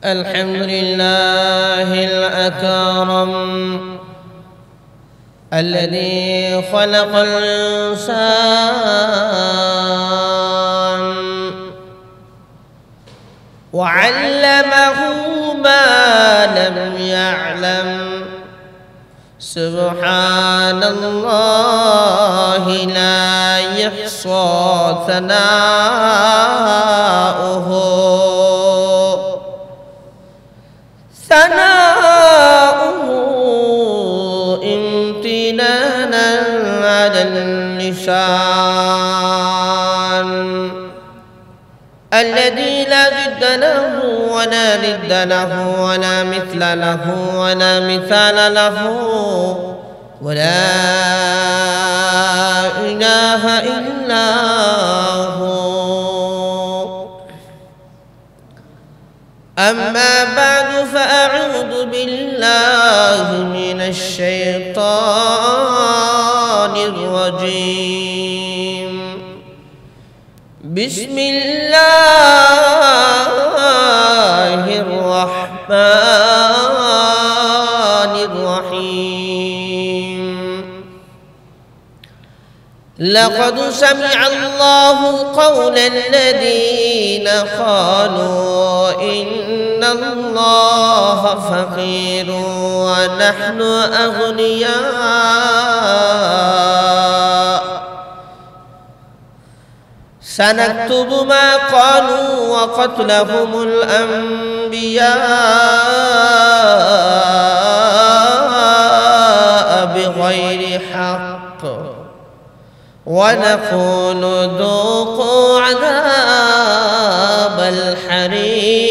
الحمد لله الأكرم الذي خلق الإنسان وعلمه ما لم يعلم. سبحان الله لا يحصى ثناؤه امتنانا على اللسان الذي لا ضد له ولا ند له ولا مثل له ولا مثال له ولا إله إلا هو. أما بعد فأعوذ بالله من الشيطان الرجيم. بسم الله الرحمن الرحيم. لقد سمع الله قول الذين قالوا إن الله فقير ونحن أغنياء. سنكتب ما قالوا وقتلهم الأنبياء بغير حق ونقول ذوقوا عذاب الحريق.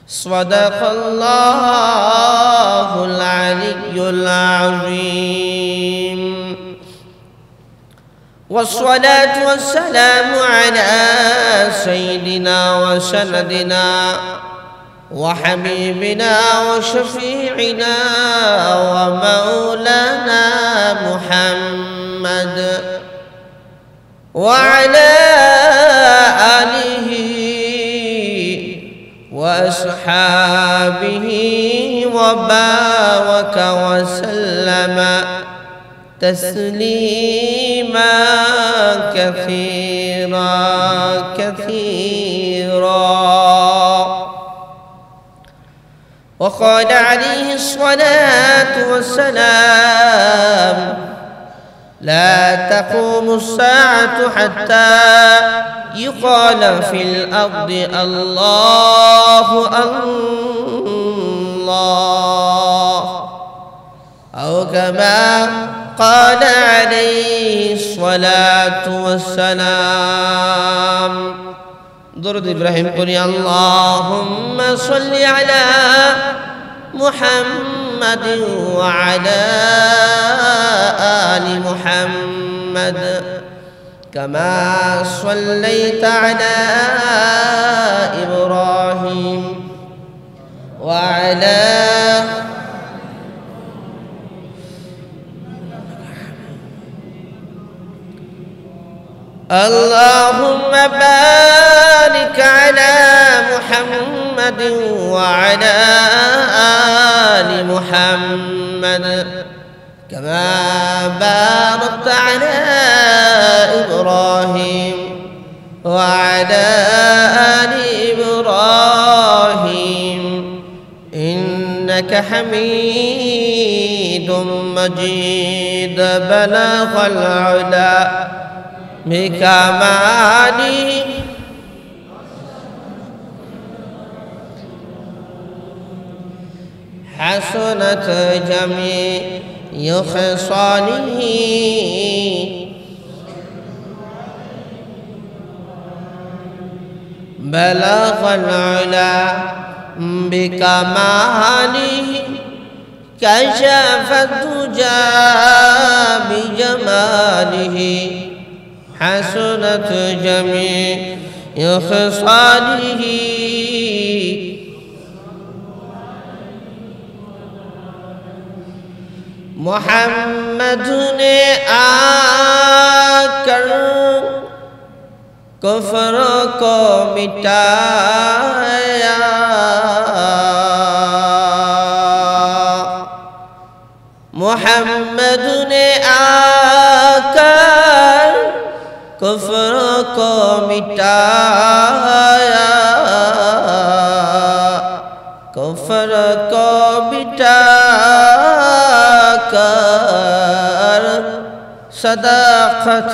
صدق الله العلي العظيم. والصلاة والسلام على سيدنا وسندنا وحبيبنا وشفيعنا ومولانا محمد وعلى آله وأصحابه وبارك وسلم تسليما كثيرا كثيرا. وقال عليه الصلاة والسلام: لا تقوم الساعة حتى يقال في الأرض الله الله، أو كما قال عليه الصلاة والسلام. درود إبراهيم قل يا اللهم صل على محمد وعلى آل محمد كما صليت على إبراهيم وعلى اللهم بارك على محمد وعلى آل محمد كما باركت على إبراهيم وعلى آل إبراهيم إنك حميد مجيد. بلغ العلا بكماله حسنت جميع خصاله بلغ العلا بكماله كشف الدجى بجماله حسنت جميع خصاله محمد نے آ کر कुफ्र को मिटाया, मोहम्मद ने आकर कुफ्र को मिटाया, कुफ्र को मिटाकर सदाकत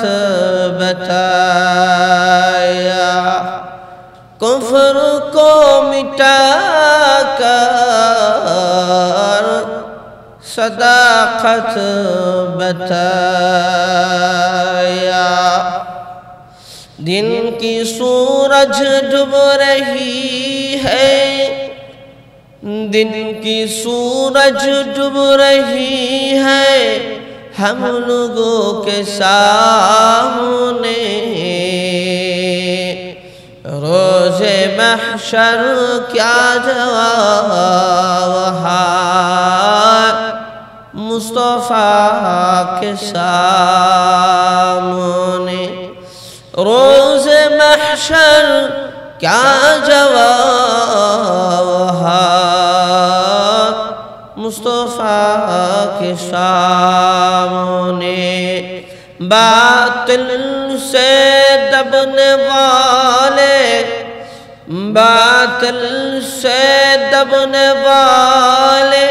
बताया, कुफ्र को मिटाकर सदाकत बताया। दिन की सूरज डूब रही है, दिन की सूरज डूब रही है, हम लोगों के सामने रोज़े महशर क्या जवाब है मुस्तफ़ा के सामने, रोज़े महशर क्या जवाब है मुस्तफ़ा के सामने। बातिल से दबने वाले, बातिल से दबने वाले,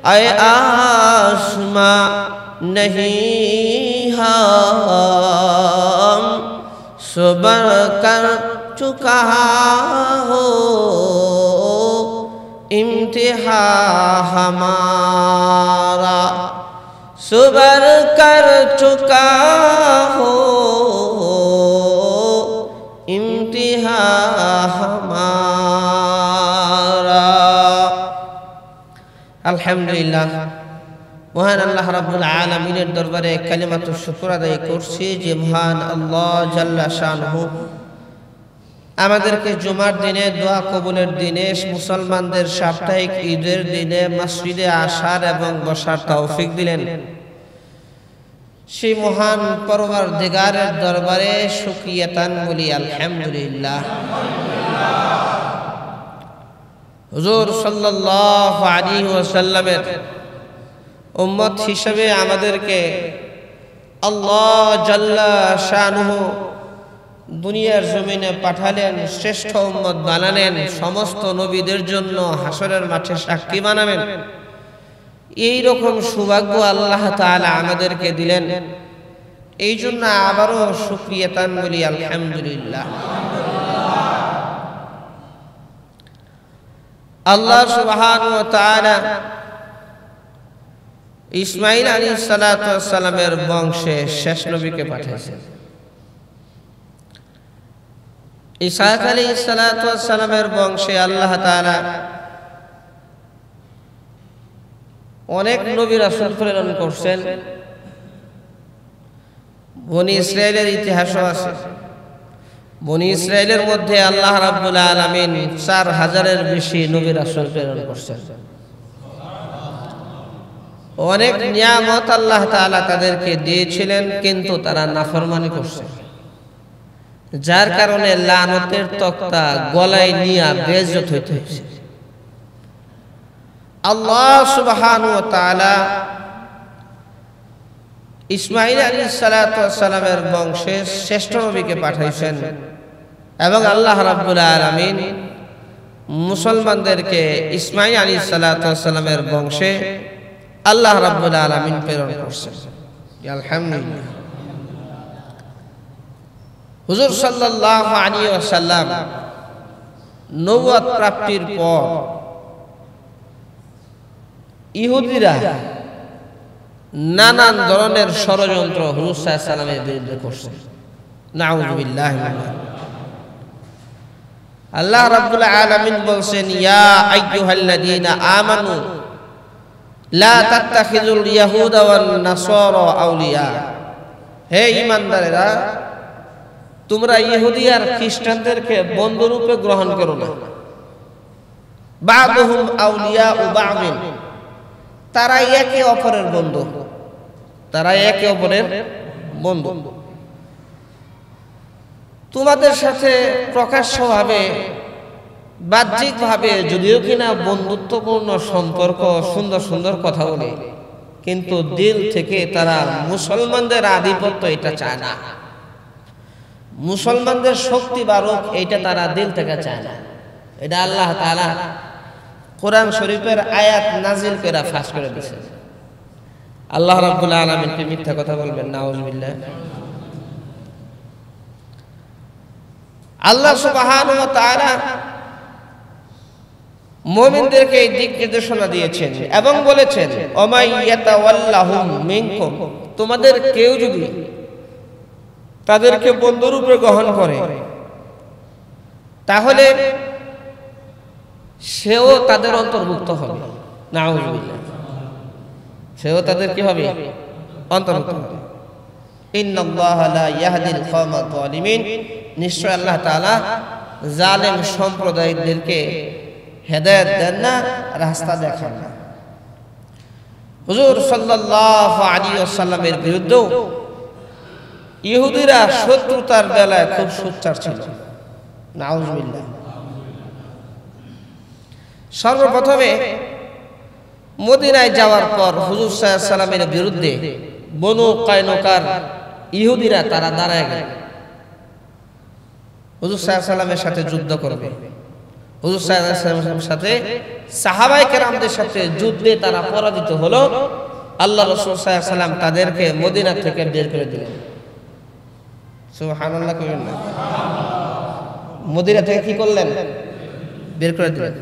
ऐ आसमां नहीं हम सबर कर चुका हो इम्तिहा हमारा, सबर कर चुका हो इम्तिहा हमारा। अल्हम्दुलिल्लाह, মহান আল্লাহ রাব্বুল আলামিনের দরবারে কালিমাতুশ শুকর আদায় করছি যে মহান আল্লাহ জাল্লা শানহু আমাদেরকে জুমার দিনে, দোয়া কবুলের দিনে, মুসলমানদের সাপ্তাহিক ঈদের দিনে মসজিদে আসার এবং বসার তৌফিক দিলেন। সেই মহান পরওয়ারদিগারের দরবারে শুকরিয়াতান বলি আলহামদুলিল্লাহ। হুজুর সাল্লাল্লাহু আলাইহি ওয়াসাল্লামের উম্মত হিসেবে আমাদেরকে আল্লাহ জাল্লা শানহু দুনিয়ার জমিনে পাঠালেন, শ্রেষ্ঠ উম্মত বানালেন, সমস্ত নবীদের জন্য হাসরের মাঠে সাক্ষী বানাবেন। এই রকম সৌভাগ্য আল্লাহ তাআলা আমাদেরকে দিলেন। এই জন্য আবারও শুকরিয়াতান বলি আলহামদুলিল্লাহ। আল্লাহ সুবহানাহু ওয়া তাআলা ইসমাঈল আলাইহিস সালাতু ওয়াস সালামের বংশে শেষ নবীকে পাঠিয়েছেন। ইসহাক আলাইহিস সালাতু ওয়াস সালামের বংশে আল্লাহ তাআলা অনেক নবী রাসূল প্রেরণ করছেন। বনি ইসরাইলের ইতিহাসও আছে। বনি ইসরাইলের মধ্যে আল্লাহ রাব্বুল আলামিন 4000-এর বেশি নবী রাসূল প্রেরণ করছেন। অনেক নিয়ামত আল্লাহ তাআলা তাদেরকে দিয়েছিলেন, কিন্তু তারা নাফরমানি করছে, যার কারণে লানতের তক্তা গলায় নিয়ে বেইজ্জত হইতে হয়েছে। আল্লাহ সুবহানাহু ওয়া তাআলা ইসমাঈল আলাইহিস সালাতু ওয়াস সালামের বংশে শ্রেষ্ঠ নবীকে পাঠাইছেন এবং আল্লাহ রাব্বুল আলামিন মুসলমানদেরকে ইসমাঈল আলাইহিস সালাতু ওয়াস সালামের বংশে আল্লাহ রাব্বুল আলামিন প্রেরণ করছেন। আলহামদুলিল্লাহ। হুজুর সাল্লাল্লাহু আলাইহি ওয়াসাল্লাম নবুয়ত প্রাপ্তির পর ইহুদিরা নানান ধরনের ষড়যন্ত্র হুজুর সাল্লাল্লাহু আলাইহি ওয়াসাল্লামের বিরুদ্ধে করছে। নাউযুবিল্লাহি মিন যালিক। আল্লাহ রাব্বুল আলামিন বলছেন, ইয়া আইয়ুহাল্লাযীনা আমানু লা তাত্তাখিযুল ইয়াহুদা ওয়ান নাসারা আউলিয়া। হে ঈমানদারেরা, তোমরা ইহুদি আর খ্রিস্টানদেরকে বন্ধুরূপে গ্রহণ করো না। বা'দুহুম আউলিয়াউ বা'দিন, তারা একে অপরের বন্ধু, তারা একে অপরের বন্ধু। তোমাদের সাথে প্রকাশ্যভাবে বাহ্যিকভাবে যদিও কিনা বন্ধুত্বপূর্ণ সম্পর্ক, সুন্দর সুন্দর কথা বলে, কিন্তু দিল থেকে তারা মুসলমানদের আধিপত্য এটা চায় না, মুসলমানদের শক্তি বাড়ুক এইটা তারা দিল থেকে চায় না। এটা আল্লাহ তাআলা কোরআন শরীফের আয়াত নাজিল করে ফাঁস করে দিয়েছে। আল্লাহ রাব্বুল আলামিন কি মিথ্যা কথা বলবেন? নাউজুবিল্লাহ। আল্লাহ সুবহানাহু ওয়া তাআলা মুমিনদেরকে এই দিক নির্দেশনা দিয়েছেন এবং বলেছেন, ওমাই ইয়াতাওয়াল্লাহুম মিনকুম, তোমাদের কেউ যদি তাদেরকে বন্ধুরূপে গ্রহণ করে তাহলে সেও তাদের অন্তর্ভুক্ত হবে। নাউজুবিল্লাহ, সেও তাদের কি হবে? অন্তর্ভুক্ত হবে। ইন্নাল্লাহা লা ইয়াহদিল কওমাজ যালিমিন, নিশ্চয় আল্লাহ তাআলা জালেম সম্প্রদায়দেরকে হেদায়েত দেন না, রাস্তা দেখান না। হুজুর সাল্লাল্লাহু আলাইহি ওয়াসাল্লামের বিরুদ্ধে ইহুদিরা শত্রুতার বেলায় খুব সোচ্চার ছিল। নাউজুবিল্লাহ। সর্বপ্রথমে মদিনায় যাওয়ার পর হুজুর সাল্লাল্লাহু আলাইহি ওয়াসাল্লামের বিরুদ্ধে বনু কায়নুকার ইহুদিরা তারা দাঁড়ায় গেল, হুজুর সাল্লাল্লাহু আলাইহি ওয়াসাল্লামের সাথে যুদ্ধ করবে। হুজুর সাল্লাল্লাহু আলাইহি ওয়াসাল্লামের সাথে সাহাবায়ে কেরামদের সাথে যুদ্ধে তারা পরাজিত হলো। আল্লাহ রাসূল সাল্লাল্লাহু আলাইহি ওয়াসাল্লাম তাদেরকে মদিনা থেকে বের করে দিলেন। সুবহানাল্লাহ কইবেন না? মদিনা থেকে কি করলেন? বের করে দিলেন।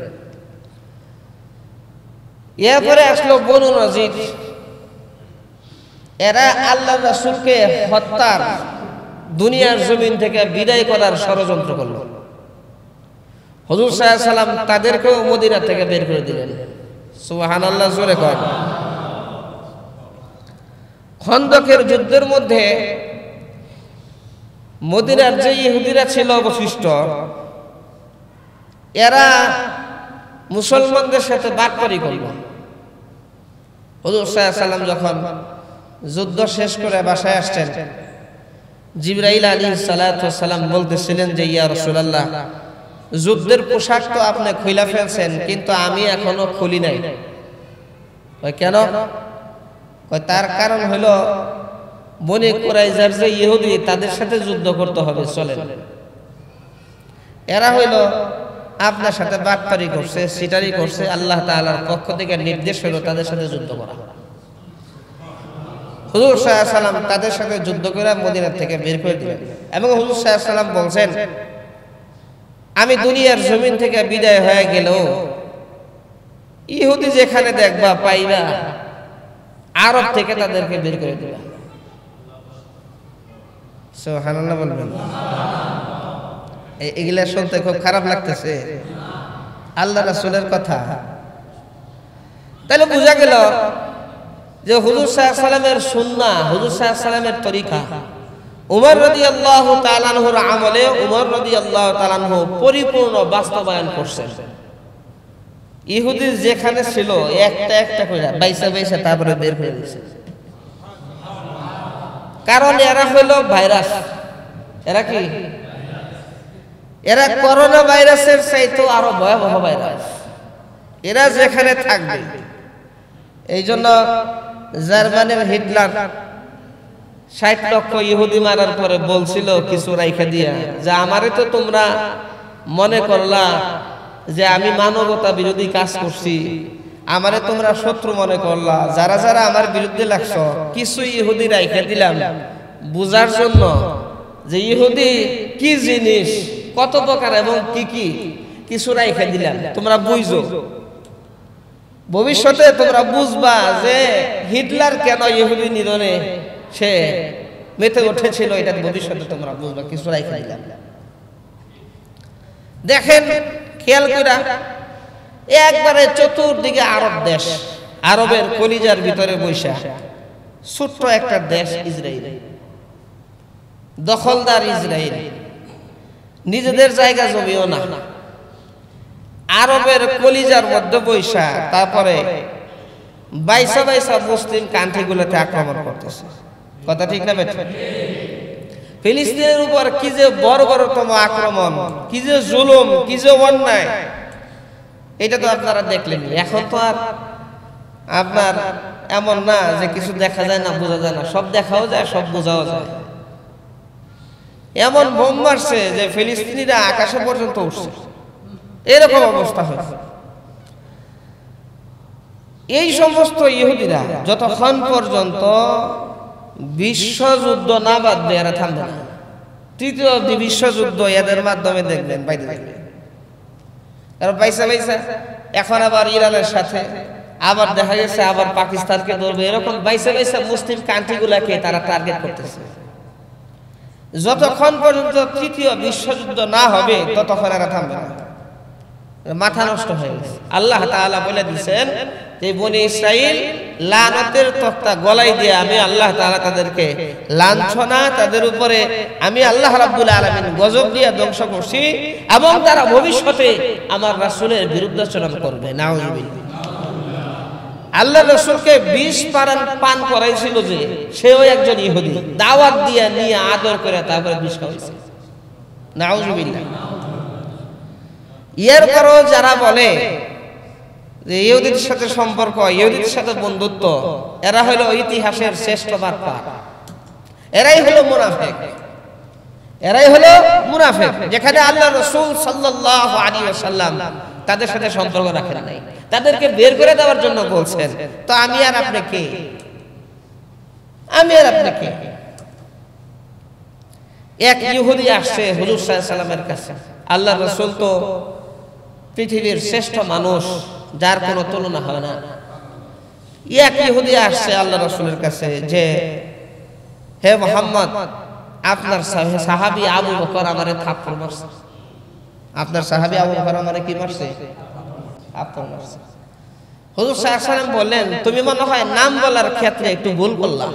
এরপরে আসলো বনু নজির, এরা আল্লাহ রাসূলকে হত্যার, দুনিয়ার জমিন থেকে বিদায় করার ষড়যন্ত্র করলো। হুজুর সাল্লাল্লাহু আলাইহি ওয়াসাল্লাম তাদেরকেও মদিনা থেকে বের করে দিলেন। সুবহানাল্লাহ, জোরে কর। খন্দকের যুদ্ধের মধ্যে মদিনার যে ইহুদিরা ছিল অবশিষ্ট, এরা মুসলমানদের সাথে বাটপারি করল। হুজুর সাল্লাল্লাহু আলাইহি ওয়াসাল্লাম যখন যুদ্ধ শেষ করে বাসায় আসছেন, জিবরাইল আলাইহিস সালাতু ওয়াস সালাম বলতেছিলেন যে, ইয়া রাসূলুল্লাহ, যুদ্ধের পোশাক তো আপনি খুলে ফেলছেন, কিন্তু আমি এখনো খুলি নাই। কেন? তার কারণ হলো বনি কুরাইজার যে ইহুদি, তাদের সাথে যুদ্ধ করতে হবে, চলেন। এরা হইল আপনার সাথে বাটপারি করছে, সিটারি করছে, আল্লাহ তাআলার পক্ষ থেকে নির্দেশ হলো তাদের সাথে যুদ্ধ করা। হুজুর সাল্লাল্লাহু আলাইহি ওয়াসাল্লাম তাদের সাথে যুদ্ধ করে মদিনা থেকে বের করে দিলেন এবং হুজুর সাল্লাল্লাহু আলাইহি ওয়াসাল্লাম বলছেন, আমি দুনিয়ার জমিন থেকে বিদায় হয়ে গেলেও ইহুদি যেখানে দেখবা পাইবা, আরব থেকে তাদেরকে বের করে দিবা। সুবহানাল্লাহ বলবেন। এগুলা শুনতে খুব খারাপ লাগতেছে, আল্লাহ রাসূলের কথা। তাহলে বোঝা গেল যে হুজুর সাল্লাল্লাহু আলাইহি ওয়াসাল্লামের সুন্নাহ, হুজুর সাল্লাল্লাহু আলাইহি ওয়াসাল্লামের তরিকা উমর রাদিয়াল্লাহু তাআলা আনহুর আমলে উমর রাদিয়াল্লাহু তাআলা আনহু পরিপূর্ণ বাস্তবায়ন করছেন। ইহুদি যেখানে ছিল একটা একটা করে বাইসা বাইসা তারপরে বের করে দিয়েছে। কারণ এরা হলো ভাইরাস। এরা কি? এরা করোনা ভাইরাসের চাইতে আরো ভয়াবহ ভাইরাস। এরা যেখানে থাকবে, এই জন্য জার্মানির হিটলার ৬০ লক্ষ ইহুদি মারার পরে বলছিল কিছু রাইখা দিয়া, যে আমারে তো তোমরা মনে করলা যে আমি মানবতা বিরোধী কাজ করছি, আমারে তোমরা শত্রু মনে করলা, যারা যারা আমার বিরুদ্ধে লাগছো কিছু ইহুদি রাইখা দিলাম বুঝার জন্য যে ইহুদি কি জিনিস, কত প্রকার এবং কি কি, কিছু রাইখা দিলাম তোমরা বুঝো। ভবিষ্যতে তোমরা বুঝবা যে হিটলার কেন ইহুদি নিধনে সে মেতে উঠেছিল, এটা ভবিষ্যতে তোমরা বুঝবা, কিছু রাইখা দিলাম। দেখেন খেয়াল কইরা, একবারে চতুর্দিকে আরব দেশ, আরবের কলিজার ভিতরে বৈশা ছোট্ট একটা দেশ ইসরায়েল, দখলদার ইসরায়েল, নিজেদের জায়গা জমিও না, আরবের কলিজার মধ্যে বৈশা তারপরে বাইসা বাইসা মুসলিম কান্ট্রিগুলোতে আক্রমণ করতেছে। কথা ঠিক না বেটা? ফিলিস্তিনের উপর কি যে বর্বরতম আক্রমণ, কি যে জুলুম, কি যে অন্যায়, এটা তো আপনারা দেখলেন। এখন তো আর আপনার এমন না যে কিছু দেখা যায় না, বোঝা যায় না, সব দেখাও যায়, সব বোঝাও যায়। এমন বোম মারছে যে ফিলিস্তিনিরা আকাশে পর্যন্ত উঠছে, এরকম অবস্থা হয়েছে। এই সমস্ত ইহুদিরা যতক্ষণ পর্যন্ত বিশ্বযুদ্ধ না বাঁধবে এরা থামবে না। তৃতীয় বিশ্বযুদ্ধ এদের মাধ্যমে দেখবেন বাইরে দেখবে। আর পয়সা এখন আবার ইরানের সাথে, আবার দেখা গেছে আবার পাকিস্তানকে ধরবে, এরকম বাইসা মুসলিম কান্ট্রিগুলাকে তারা টার্গেট করতেছে। যতক্ষণ পর্যন্ত তৃতীয় বিশ্বযুদ্ধ না হবে ততক্ষণ এরা থামবে না। মাথা নষ্ট হয়ে গেছে। আল্লাহ তাআলা বলে দিয়েছেন যে বনি ইসরাইল লানতের তক্তা গলায় দিয়ে আমি আল্লাহ তাআলা তাদেরকে লাঞ্ছনা, তাদের উপরে আমি আল্লাহ রাব্বুল আলামিন গজব দিয়ে ধ্বংস করছি, এবং তারা ভবিষ্যতে আমার রাসূলের বিরুদ্ধাচরণ করবে। নাউযুবিল্লাহ। আল্লাহ রাসূলকে 20 পান করাইছিল যে সেও একজন ইহুদি, দাওয়াত দিয়ে নিয়ে আদর করে তারপরে 20 খাওয়াইছে। নাউযুবিল্লাহ। এরপরও যারা বলে যে ইহুদিদের সাথে সম্পর্ক, ইহুদিদের সাথে বন্ধুত্ব, এরা হলো ইতিহাসের শ্রেষ্ঠ বাটপার, এরাই হলো মুনাফিক, এরাই হলো মুনাফিক। যেখানে আল্লাহ রাসূল সাল্লাল্লাহু আলাইহি ওয়াসাল্লাম তাদের সাথে সম্পর্ক রাখেন নাই, তাদেরকে বের করে দেওয়ার জন্য বলছেন। তো আমি আর আপনি কে? আমি আর আপনি কে? এক ইহুদি আসছে হুজুর সাল্লাল্লাহু আলাইহি ওয়াসাল্লামের কাছে। আল্লাহ রাসূল তো পৃথিবীর শ্রেষ্ঠ মানুষ, যার কোনো তুলনা হয় না। এক ইহুদি আসছে আল্লাহ রাসূলের কাছে যে হে মুহাম্মদ, আপনার সাহাবী আবু বকর আমারে থাপ্পড় মারছে। আপনার সাহাবী আবু বকর আমারে কি মারছে? থাপ্পড় মারছে। হুজুর সাল্লাল্লাহু আলাইহি ওয়াসাল্লাম বললেন, তুমি মনে হয় নাম বলার ক্ষেত্রে একটু ভুল করলা।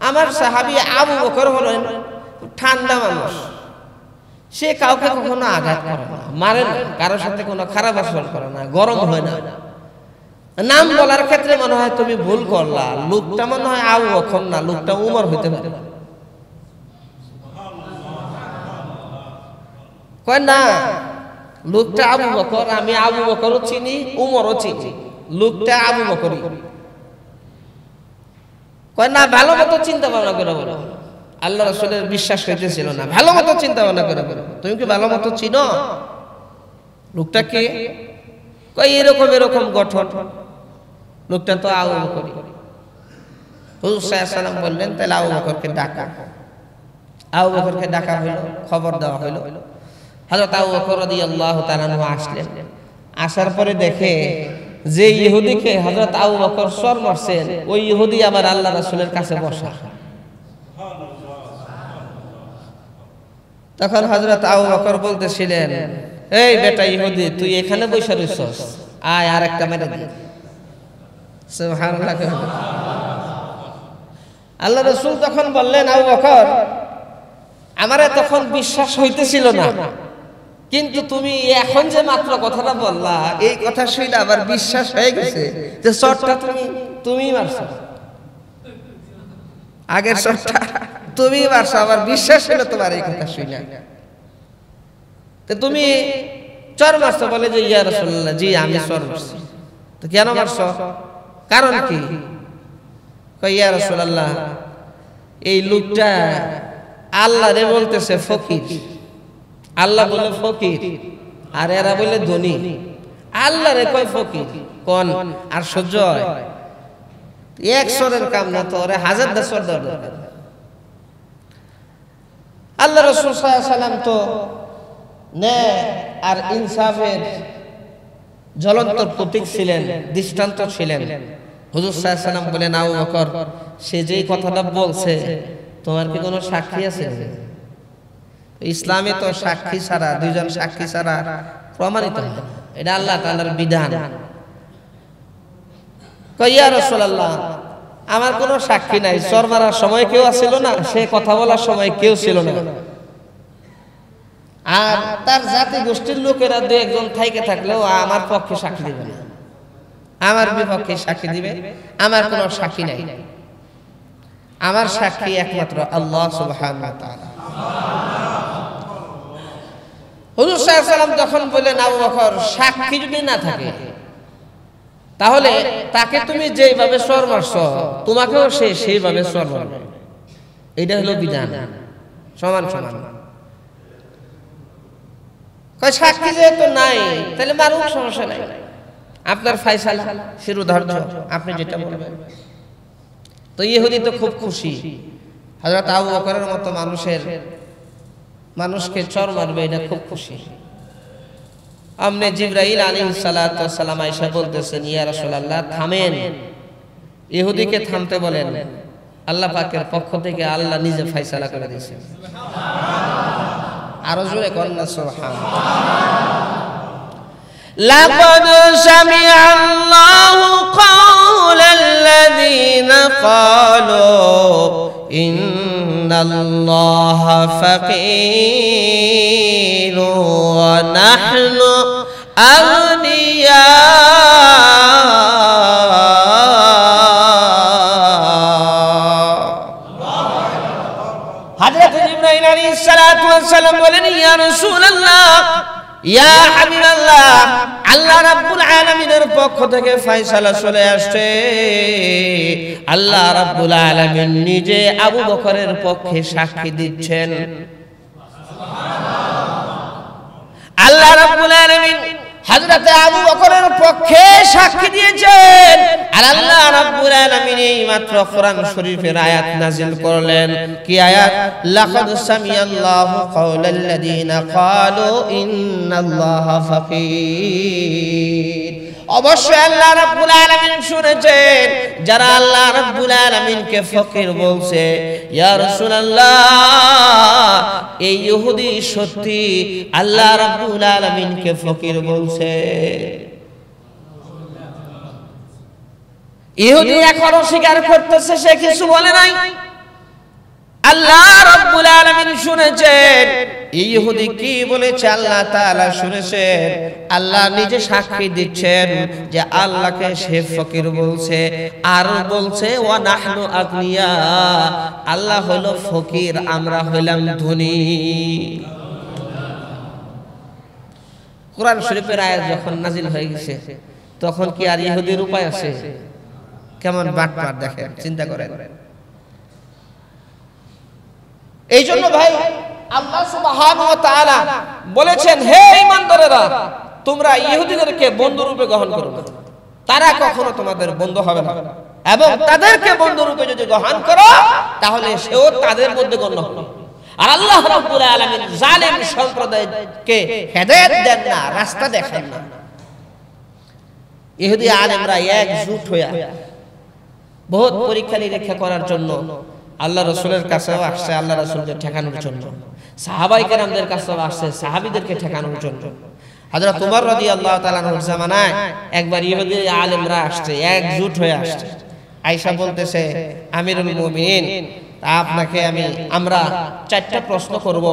আমার সাহাবী আবু বকর হলেন ঠান্ডা মানুষ, সে কাউকে কখনো আঘাত করে না, মারে না, কারোর সাথে কোনো খারাপ আচরণ করে না, গরম হয় না। নাম বলার ক্ষেত্রে মনে হয় তুমি ভুল করলা, লোকটা মনে হয় আবু বকর না, লোকটা উমর হইতে পারে। কয় না, লোকটা আবু বকর, আমি আবু বকরও চিনি, উমরও চিনি, লোকটা আবু বকরই। কয় না, ভালো মতো চিন্তা ভাবনা করে বলো। আল্লাহ রাসূলের বিশ্বাস হইতেছিল না, ভালো মতো চিন্তা ভাবনা করে বলো, তুমি কি ভালো মতো চিনো লোকটা কে? কয় এরকম এরকম গঠন, লোকটা তো আবু বকর। হুজুর সাল্লাল্লাহু আলাইহি ওয়াসাল্লাম বললেন, তাহলে আবু বকরকে ডাকা। আবু বকরকে ডাকা হইল, খবর দেওয়া হইল। হযরত আবু বকর রাদিয়াল্লাহু তাআলা আনহু আসলেন। আসার পরে দেখে যে ইহুদিকে হযরত আবু বকর সর মারছেন, ওই ইহুদি আবার আল্লাহ রাসূলের কাছে বসা। তখন হযরত আবু বকর বলতেছিলেন, এই বেটা ইহুদি, তুই এখানে বসে রইছস, আয় আরেকটা মেরে দে। সুবহানাল্লাহ। আল্লাহ রাসূল তখন বললেন, আবু বকর, আমারে তখন বিশ্বাস হইতেছিল না, কিন্তু তুমি এখন যে মাত্র কথাটা বললা, এই কথা শুনে আবার বিশ্বাস হয়ে গেছে যে শটটা তুমি মারছো, আগের শটটা তুমি মারছো, আবার বিশ্বাস হলো তোমার এই কথা শুনে। তো তুমি চর মারছো? বলে যে ইয়া রাসূলুল্লাহ, জি আমি চর মারছি। তো কেন মারছো, কারণ কি? কই ইয়া রাসূলুল্লাহ, এই লোকটা আল্লাহ রে বলতেছে ফকির, আল্লাহ বলে ফকির, আর এরা বলে ধনী। আল্লাহ রে কয় ফকির, কোন আর সহ্য হয়? এক সরের কাম না তো, ওরে 1000 সর দরকার। আল্লাহ রাসূল সাল্লাল্লাহু আলাইহি ওয়াসাল্লাম তো ন্যায় আর ইনসাফের জ্বলন্ত প্রতীক ছিলেন, দৃষ্টান্ত ছিলেন। হুজুর সাল্লাল্লাহু আলাইহি ওয়াসাল্লাম বলেন, আবু বকর, সে যেই কথাটা বলছে, তোমার কি কোনো সাক্ষী আছে? ইসলামে তো সাক্ষী ছাড়া, দুইজন সাক্ষী ছাড়া প্রমাণিত হয় না, এটা আল্লাহ তাআলার বিধান। কই ইয়া রাসূলুল্লাহ, আমার কোনো সাক্ষী নাই, চর মারার সময় কেউ ছিল না, সে কথা বলার সময় কেউ ছিল না, আর তার জাতি গোষ্ঠীর লোকেরা দুই একজন থাইকে থাকলেও আমার পক্ষে সাক্ষী দিবে না, আমার বিপক্ষে সাক্ষী দিবে, আমার কোনো সাক্ষী নাই। আমার সাক্ষী একমাত্র আল্লাহ সুবহানাহু ওয়া তাআলা। হুজুর সাল্লাল্লাহু আলাইহি ওয়াসাল্লাম যখন বললেন আবু বকর সাক্ষী যদি না থাকে তাহলে তাকে তুমি যেইভাবে সর মারছো তোমাকেও সে সেইভাবে সর মারবে, এটা হলো বিধান, সমান সমান। সাক্ষী যেহেতু নাই তাহলে মারুক, সমস্যা নাই, আপনার ফায়সালা শিরোধার্য, আপনি যেটা বলবেন। তো ইহুদি তো খুব খুশি, হযরত আবু বকরের মতো মানুষকে চর মারবে, এটা খুব খুশি। আমনে জিবরাইল আলাইহিস সালাতু ওয়াস সালাম আয়েশা বলতেছেন, ইয়া রাসূলুল্লাহ থামেন, ইহুদিকে থামতে বলেন, আল্লাহ পাকের পক্ষ থেকে আল্লাহ নিজে ফয়সালা করে দিয়েছেন। আরো জোরে কন্যা সুবহানাল্লাহ। লাকাদ সামিআ আল্লাহু কাওলাল্লাযীনা ক্বালু ইন্নাল্লাহা ফাকীরু ওয়া নাহনু আগনিয়া। হযরত জিবরাইল আলাইহিস সালাতু ওয়াস সালাম বলেন, ইয়া রাসূলুল্লাহ, ইয়া হাবিবাল্লাহ, আল্লাহ রাব্বুল আলামিনের পক্ষ থেকে ফয়সালা চলে আসছে। আল্লাহ রাব্বুল আলামিন নিজে আবু বকরের পক্ষে সাক্ষী দিচ্ছেন। আল্লাহ রাব্বুল আলামিন হযরত আবু বকরের পক্ষে সাক্ষী দিয়েছেন। আর আল্লাহ রাব্বুল আলামিন এই মাত্র কোরআন শরীফের আয়াত নাযিল করলেন। কি আয়াত? লাকাদ সামিআল্লাহু কাওলাল্লাযীনা ক্বালু ইন্নাল্লাহা ফাকীর। অবশ্যই আল্লাহ রাব্বুল আলামিন শুনেছেন যারা আল্লাহ রাব্বুল আলামিনকে ফকির বলছে। ইয়া রাসূলুল্লাহ, এই ইহুদি সত্যি আল্লাহ রাব্বুল আলামিনকে ফকির বলছে। ইহুদি এখনো স্বীকার করতেছে সে কিছু বলে নাই। আল্লাহ রাব্বুল আলামিন শুনেছেন ইহুদি কি বলেছে, আল্লাহ তাআলা শুনেছেন। আল্লাহ নিজে সাক্ষী দিচ্ছেন যে আল্লাহকে সে ফকির বলছে। আর বলছে ওয়া নাহনু আগনিয়া, আল্লাহ হলো ফকির, আমরা হইলাম ধনী। কোরআন শরীফের আয়াত যখন নাজিল হয়ে গেছে তখন কি আর ইহুদির উপায় আছে? কেমন বাটপার দেখেন, চিন্তা করেন। এই জন্য ভাই আল্লাহ সুবহানাহু ওয়া তাআলা বলেছেন, হে ঈমানদারেরা, তোমরা ইহুদিদেরকে বন্ধু রূপে গ্রহণ করো না, তারা কখনো তোমাদের বন্ধু হবে না, এবং তাদেরকে বন্ধু রূপে যদি গ্রহণ করো তাহলে সেও তাদের মধ্যে গণ্য হবে। আর আল্লাহ রাব্বুল আলামিন জালিম সম্প্রদায়কে হেদায়েত দেন না, রাস্তা দেখান না। ইহুদি আলেমরা একজোট হয়ে বহুত পরীক্ষা নিরীক্ষা করার জন্য আল্লাহ রাসূলের কাছেও আসছে, আল্লাহ রাসূলকে ঠেকানোর জন্য। সাহাবায়ে কেরামদের কাছেও আসছে, সাহাবীদেরকে ঠেকানোর জন্য। হযরত ওমর রাদিয়াল্লাহু তাআলা আনহুর জামানায় একবার ইহুদি আলেমরা আসছে, একজোট হয়ে আসছে। আয়েশা বলতেছে, আমিরুল মুমিনিন, আপনাকে আমরা 4টা প্রশ্ন করব,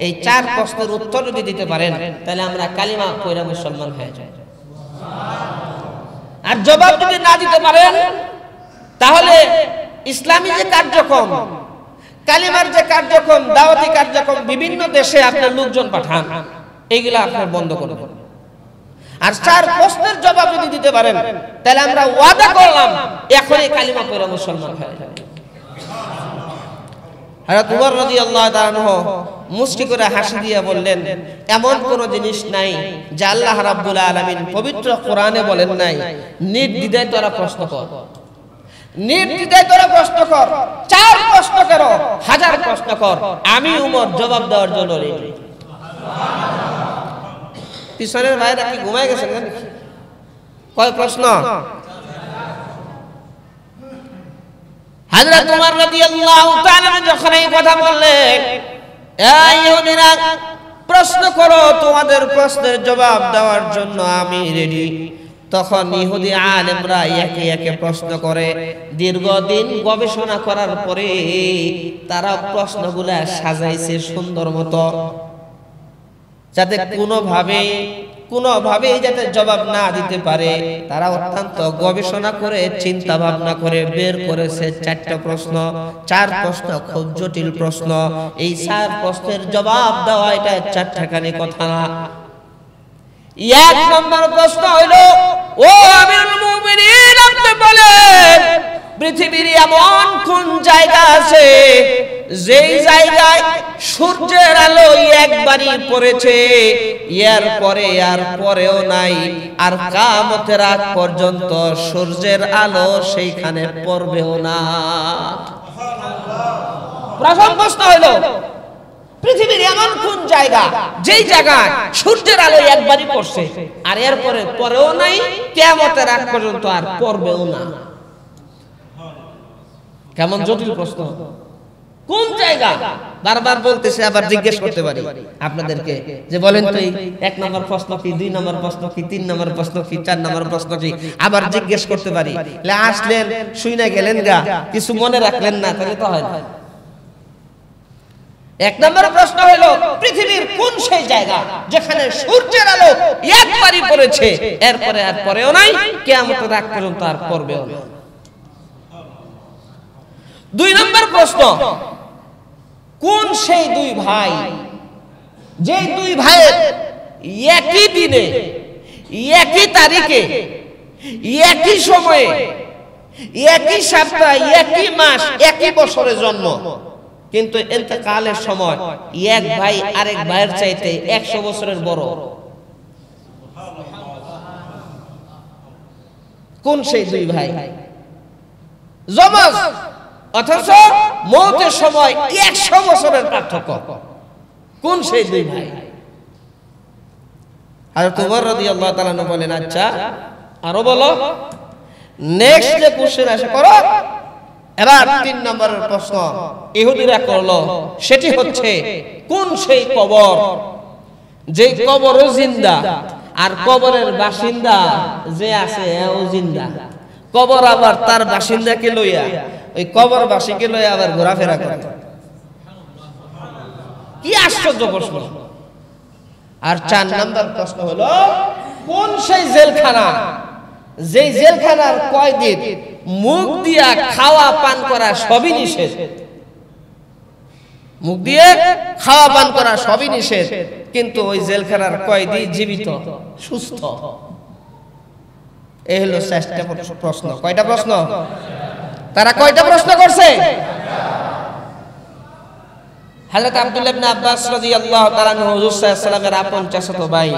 এই 4 প্রশ্নের উত্তর যদি দিতে পারেন তাহলে আমরা কালিমা পড়ে মুসলমান হয়ে যাই। আর জবাব যদি না দিতে পারেন তাহলে ইসলামী যে কার্যক্রম, কালিমার যে কার্যক্রম, দাওয়াতি কার্যক্রম, বিভিন্ন দেশে আপনার লোকজন পাঠান, এইগুলা আপনার বন্ধ করবেন। আর 4 প্রশ্নের জবাব যদি দিতে পারেন তাহলে আমরা ওয়াদা করলাম এখনই কালিমা পড়ে মুসলমান হয়ে যাবে। হযরত ওমর রাদিয়াল্লাহু তাআলা আনহু মুস্কি করে হাসি দিয়ে বললেন, এমন কোন জিনিস নাই যা আল্লাহ রাব্বুল আলামিন পবিত্র কোরআনে বলেন নাই, নির্দ্বিধায় তোরা প্রশ্ন কর, নির্দ্বিধায় তোরা প্রশ্ন কর, 4 প্রশ্ন করো, 1000 প্রশ্ন কর, আমি ওমর জবাব দেওয়ার জন্য রেডি। পিছনের ভাইরা কি ঘুমায় গেছেন নাকি? কয় প্রশ্ন? হযরত ওমর রাদিয়াল্লাহু তাআলা যখন এই কথা বললেন, এই ইহুদিরা প্রশ্ন করো, তোমাদের প্রশ্নের জবাব দেওয়ার জন্য আমি রেডি। তখন ইহুদি আলেমরা একে একে প্রশ্ন করে, দীর্ঘদিন গবেষণা করার পরে তারা প্রশ্নগুলা সাজাইছে সুন্দর মতো, যাতে কোনোভাবে কোনোভাবেই যাতে জবাব না দিতে পারে, তারা অত্যন্ত গবেষণা করে চিন্তা ভাবনা করে বের করেছে 4টা প্রশ্ন। 4 প্রশ্ন খুব জটিল প্রশ্ন। এই 4 প্রশ্নের জবাব দেওয়া এটা 4টাখানি কথা না। 1 নম্বর প্রশ্ন হইল, ও আমিরুল মুমিনিন, আপনি বলেন পৃথিবীর এমন কোন জায়গা আছে যেই জায়গায় সূর্যের আলো একবারই পড়েছে, এর পরে আর পরেও নাই, আর কিয়ামতের আগ পর্যন্ত সূর্যের আলো সেইখানে পড়বেও না? প্রথম প্রশ্ন হলো, পৃথিবীর এমন কোন জায়গা যেই জায়গায় সূর্যের আলো একবারই পড়ছে আর এর পরে পরেও নাই, কিয়ামতের আগ পর্যন্ত আর পড়বেও না? কেমন জটিল প্রশ্ন! কোন জায়গা বারবার বলতেছে, আবার জিজ্ঞেস করতে পারি আপনাদেরকে যে বলেন তো 1 নম্বর প্রশ্ন কি, 2 নম্বর প্রশ্ন কি, 3 নম্বর প্রশ্ন কি, 4 নম্বর প্রশ্ন কি, আবার জিজ্ঞেস করতে পারি। আসলেন, শুনে গেলেন গা, কিছু মনে রাখলেন না, তাহলে তো হয় না। 1 নম্বর প্রশ্ন হলো, পৃথিবীর কোন সেই জায়গা যেখানে সূর্যের আলো একবারই পড়েছে, এরপরে আর পরেও নাই, কিয়ামতের আগ পর্যন্ত আর পড়বেও না? 2 নম্বর প্রশ্ন, কোন সেই 2 ভাই যে 2 ভাইয়ের একই দিনে, একই তারিখে, একই সময়ে, একই সপ্তাহে, একই মাস, একই বছরে জন্ম, কিন্তু ইন্তেকালের সময় এক ভাই আরেক ভাইয়ের চাইতে 100 বছরের বড়? কোন সেই 2 ভাই যমজ, অথচ মওতের সময় 100 বছরের পার্থক্য? কোন সেই 2 ভাই? হযরত ওমর রাদিয়াল্লাহু তাআলা আনহু বলেন, আচ্ছা আরো বলো। নেক্সট যে কোশ্চেন আসে করো। এবার 3 নম্বরের প্রশ্ন ইহুদিরা করলো, সেটি হচ্ছে, কোন সেই কবর যে কবরও জিন্দা আর কবরের বাসিন্দা যে আছে ও জিন্দা, কবর আবার তার বাসিন্দাকে লইয়া, ওই কবরবাসীকে লইয়া আবার ঘোরাফেরা করে? কি আশ্চর্য প্রশ্ন! আর 4 নম্বর প্রশ্ন হলো, কোন সেই জেলখানা যেই জেলখানার কয়েদির মুখ দিয়া খাওয়া পান করা সবই নিষেধ? মুখ দিয়ে খাওয়া পান করা সবই নিষেধ, কিন্তু ওই জেলখানার কয়েদি জীবিত, সুস্থ। এই হলো 4টা প্রশ্ন। কয়টা প্রশ্ন? তারা কয়টা প্রশ্ন করছে? হযরত আব্দুল্লাহ ইবনে আব্বাস রাদিয়াল্লাহু তাআলা আনহু হুজুর সাল্লাল্লাহু আলাইহি ওয়াসাল্লামের আপন চাচাতো ভাই,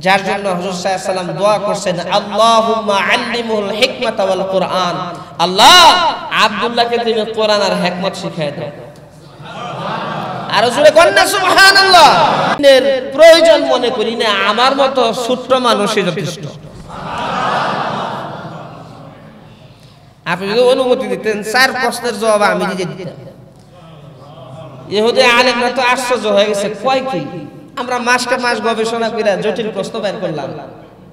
যার জন্য হুজুর সাল্লাল্লাহু আলাইহি ওয়াসাল্লাম দোয়া করছেন, আল্লাহুম্মা আল্লিমুল হিকমাতা ওয়াল কুরআন, আল্লাহ আব্দুল্লাহকে তুমি কোরআন আর হিকমত শিখায় দাও। আর জোরে কন্যা সুবহানাল্লাহ। এর প্রয়োজন মনে করি না, আমার মতো ছোট্ট মানুষই যথেষ্ট। আপনি যদি অনুমতি দিতেন 4 প্রশ্নের জবাব আমি দিয়ে দিতাম। ইহুদি আলেমরা তো আশ্চর্য হয়ে গেছে, কয় কি আমরা মাসকে মাস গবেষণা করে জটিল প্রশ্ন বের করলাম,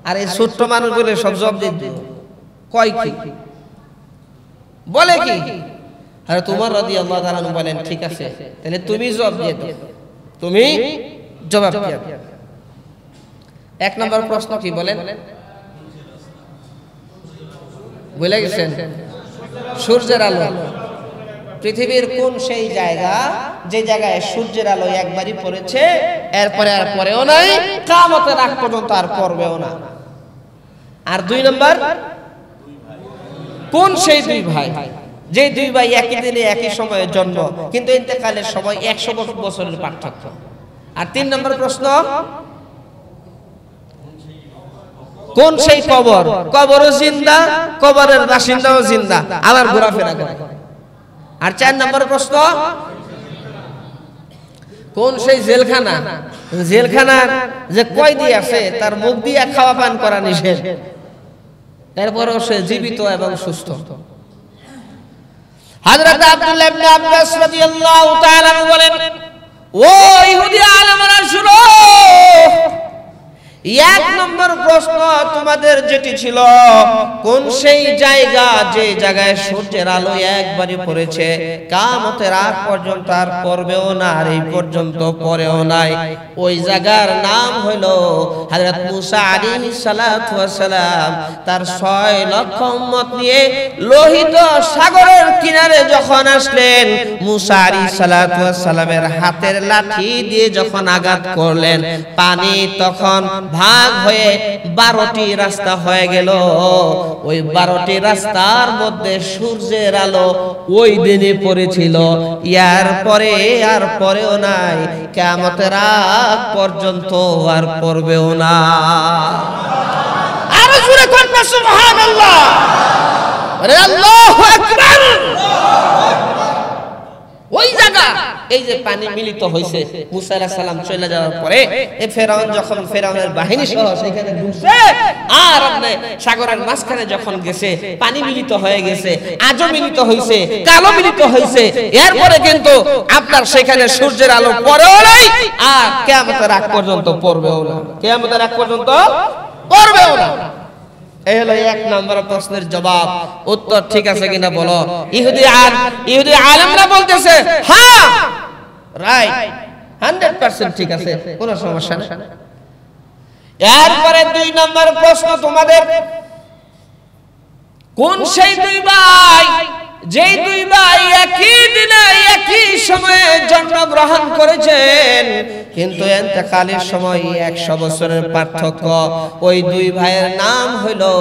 আর এই ছোট্ট মানুষ বলে সব জবাব দিয়ে দিল, কয় কি, বলে কি? আর তোমার রাদিয়াল্লাহু তাআলা আনহু বলেন, ঠিক আছে তাহলে তুমি জবাব দিয়ে দাও, তুমি জবাব দিয়ে দাও। 1 নম্বর প্রশ্ন কি বলেন? বলে গেছেন, সূর্যের আলো। পৃথিবীর কোন সেই জায়গা যে জায়গায় সূর্যের আলো একবারই পড়েছে, এরপরে আর পরেও নাই, কিয়ামতের আগ পর্যন্ত আর পড়বেও না? আর 2 নম্বর, কোন সেই 2 ভাই যে 2 ভাই একই দিনে একই সময়ে জন্ম, কিন্তু ইন্তেকালের সময় 100 বছরের পার্থক্য? আর 3 নম্বর প্রশ্ন, কোন সেই কবর, কবরও জিন্দা, কবরের বাসিন্দাও জিন্দা, আবার ঘোরাফেরা করে? আর 4 নম্বর প্রশ্ন, কোন সেই জেলখানা, জেলখানার যে কয়েদি আছে তার মুখ দিয়ে খাওয়া পান করা নিষেধ, এরপরও সে জীবিত এবং সুস্থ? হযরত আব্দুল্লাহ ইবনে আব্বাস রাদিয়াল্লাহু তাআলা বলেন, ও ইহুদি আলেমরা শুনো, এক নম্বর প্রশ্ন তোমাদের যেটি ছিল, কোন সেই জায়গা যে জায়গায় সূর্যের আলো একবারই পড়েছে, কিয়ামতের আগ পর্যন্ত আর পড়বেও না, আর এই পর্যন্ত পড়েও নাই। ওই জায়গার নাম হলো হযরত মুসা আলাইহিস সালাতু ওয়াস সালাম তার 6 লক্ষ উম্মত নিয়ে লোহিত সাগরের কিনারে যখন আসলেন, মুসা আলাইহিস সালাতু ওয়াস সালামের হাতের লাঠি দিয়ে যখন আঘাত করলেন, পানি তখন ভাগ হয়ে 12টি রাস্তা হয়ে গেল। ওই 12টি রাস্তার মধ্যে সূর্যের আলো ওই দিনে পড়েছিল, ইয়ার পরে আর পরেও নাই, কিয়ামতের আগ পর্যন্ত আর পড়বেও না। আর জোরে কোন সুবহানাল্লাহ, আরে আল্লাহু আকবার। ওই জায়গা এই যে পানি মিলিত হয়েছে, মুসা আলাইহিস সালাম চলে যাওয়ার পরে এই ফেরাউন যখন ফেরাউনের বাহিনী সহ সেখানে ঢুকছে, আর আপনি সাগরের মাঝখানে যখন গেছে, পানি মিলিত হয়ে গেছে, আজও মিলিত হয়েছে, কালো মিলিত হয়েছে, এরপরে কিন্তু আপনার সেখানে সূর্যের আলো পড়েও নাই, আর কিয়ামতের আগ পর্যন্ত পড়বেও না, কিয়ামতের আগ পর্যন্ত পড়বেও না। এই হলো এক নম্বর প্রশ্নের জবাব। উত্তর ঠিক আছে কিনা বলো। ইহুদি আলেমরা বলতেছে হ্যাঁ রাইট, 100% ঠিক আছে, কোনো সমস্যা নেই। এরপরে 2 নম্বর প্রশ্ন তোমাদের, কোন সেই 2 ভাই যেই 2 ভাই একই দিনে একই সময়ে জন্মগ্রহণ করেছেন, কিন্তু ইন্তেকালের সময় 100 বছরের পার্থক্য। ওই 2 ভাইয়ের নাম হলো,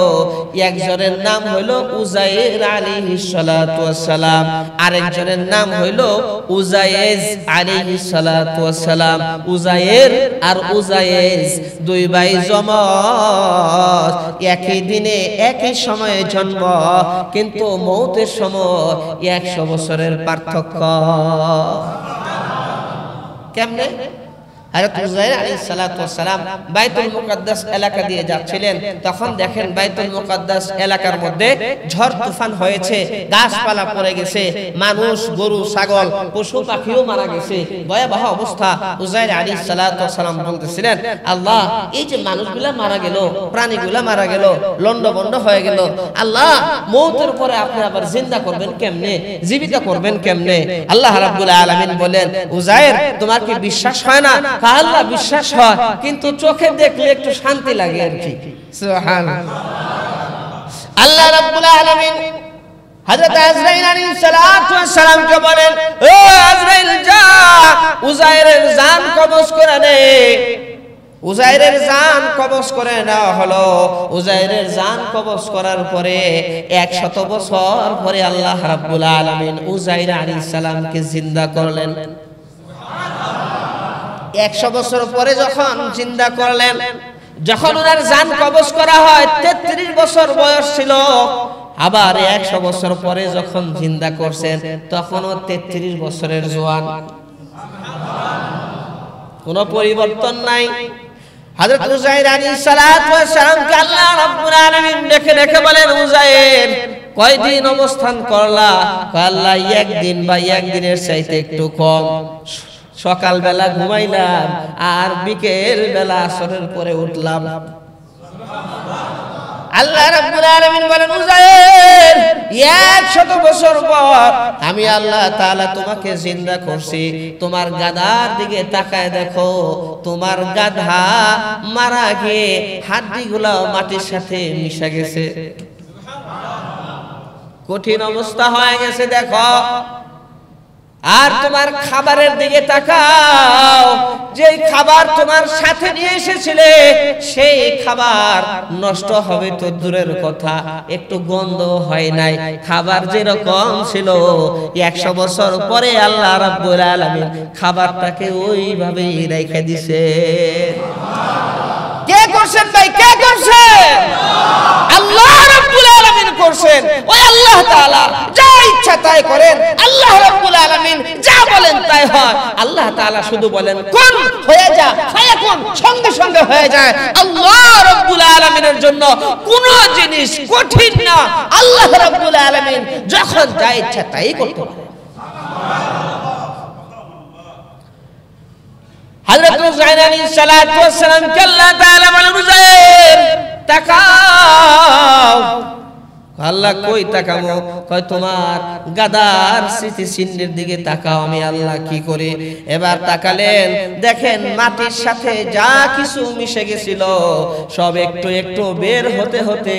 একজনের নাম হলো উজাইর আলাইহিস সালাতু ওয়াস সালাম, আরেকজনের নাম হলো উজায়েজ আলাইহিস সালাতু ওয়াস সালাম। উজাইর আর উজায়েজ 2 ভাই জমজ, একই দিনে একই সময়ে জন্ম, কিন্তু মৌতের সময় 100 বছরের পার্থক্য। কেমনে? হযরত উজাইর আলাইহিস সালাতু ওয়াস সালাম বাইতুল মুকাদ্দাস এলাকা দিয়ে যাচ্ছিলেন, তখন দেখেন বাইতুল মুকাদ্দাস এলাকার মধ্যে ঝড় তুফান হয়েছে, গাছপালা পড়ে গেছে, মানুষ, গরু, ছাগল, পশু পাখিও মারা গেছে, ভয়াবহ অবস্থা। উজাইর আলাইহিস সালাতু ওয়াস সালাম বলতেছিলেন, আল্লাহ এই যে মানুষগুলা মারা গেল, প্রাণীগুলা মারা গেল, লন্ডভন্ড হয়ে গেল, আল্লাহ মওতের পরে আপনি আবার জিন্দা করবেন কেমনে, জীবিত করবেন কেমনে? আল্লাহ রাব্বুল আলামিন বলেন, উজাইর তোমার কি বিশ্বাস হয় না? আল্লাহ বিশ্বাস হয়, কিন্তু চোখে দেখলে একটু শান্তি লাগে আর কি। সুবহানাল্লাহ। আল্লাহ রাব্বুল আলামিন হযরত আজরাইল আলাইহিস সালাতু ওয়াস সালামকে বলেন, ও আজরাইল যা উজাইরের জান কবজ করে নে। উজাইরের জান কবজ করে নেওয়া হলো। উজাইরের জান কবজ করার পরে 100 বছর পরে আল্লাহ রাব্বুল আলামিন উজাইর আলাইহিস সালামকে জিন্দা করলেন। 100 বছর পরে যখন জিন্দা করলেন, যখন ওনার জান কবজ করা হয় 33 বছর বয়স ছিল। আবার 100 বছর পরে যখন জিন্দা করছেন, তখনও 33 বছরের জওয়ান, কোনো পরিবর্তন নাই। হযরত উজাইর আলাইহিস সালাতু ওয়াস সালামকে আল্লাহ রাব্বুল আলামিন দেখে দেখে বলেন, উজাইর কয়দিন অবস্থান করলা? আল্লাহ একদিন বা একদিনের চাইতে একটু কম। সকাল বেলা ঘুমাইলাম, আর বিকেল বেলা আসরের পরে উঠলাম। আল্লাহ রাব্বুল আলামিন বলেন, উজাইর 100 বছর পর আমি আল্লাহ তাআলা তোমাকে জিন্দা করছি। তোমার গাধার দিকে তাকায় দেখো, তোমার গাধা মারা গিয়ে হাড্ডিগুলো মাটির সাথে মিশে গেছে, কঠিন অবস্থা হয়ে গেছে দেখো। আর তোমার খাবারের দিকে তাকাও, যে খাবার তোমার সাথে নিয়ে এসেছিলে সেই খাবার নষ্ট হবে তো দূরের কথা, একটু গন্ধ হয় নাই। খাবার যেরকম ছিল 100 বছর পরে আল্লাহ রাব্বুল আলামিন খাবারটাকে ওইভাবেই রেখে দিয়েছে। কে করছেন ভাই? কে করছেন? আল্লাহ রাব্বুল আলামিন করছেন। ওই আল্লাহ তাআলা যা ইচ্ছা তাই করেন। আল্লাহ রাব্বুল আলামিন যা বলেন তাই হয়। আল্লাহ তাআলা শুধু বলেন কোন হয়ে যা, ফায়াকুন, সঙ্গে সঙ্গে হয়ে যায়। আল্লাহ রাব্বুল আলামিনের জন্য কোনো জিনিস কঠিন না। আল্লাহ রাব্বুল আলামিন যখন যা ইচ্ছা তাই করতে পারেন। হযরত উযাইর আলাইহিস সালাতু ওয়াস সালাম কে আল্লাহ তাআলা বলেন উযাইর তাকাও। আল্লাহ কই তাকাবো? কয় তোমার গাদার স্মৃতি চিহ্নের দিকে তাকাও। আমি আল্লাহ কি করে? এবার তাকালেন, দেখেন মাটির সাথে যা কিছু মিশে গেছিল সব একটু একটু বের হতে হতে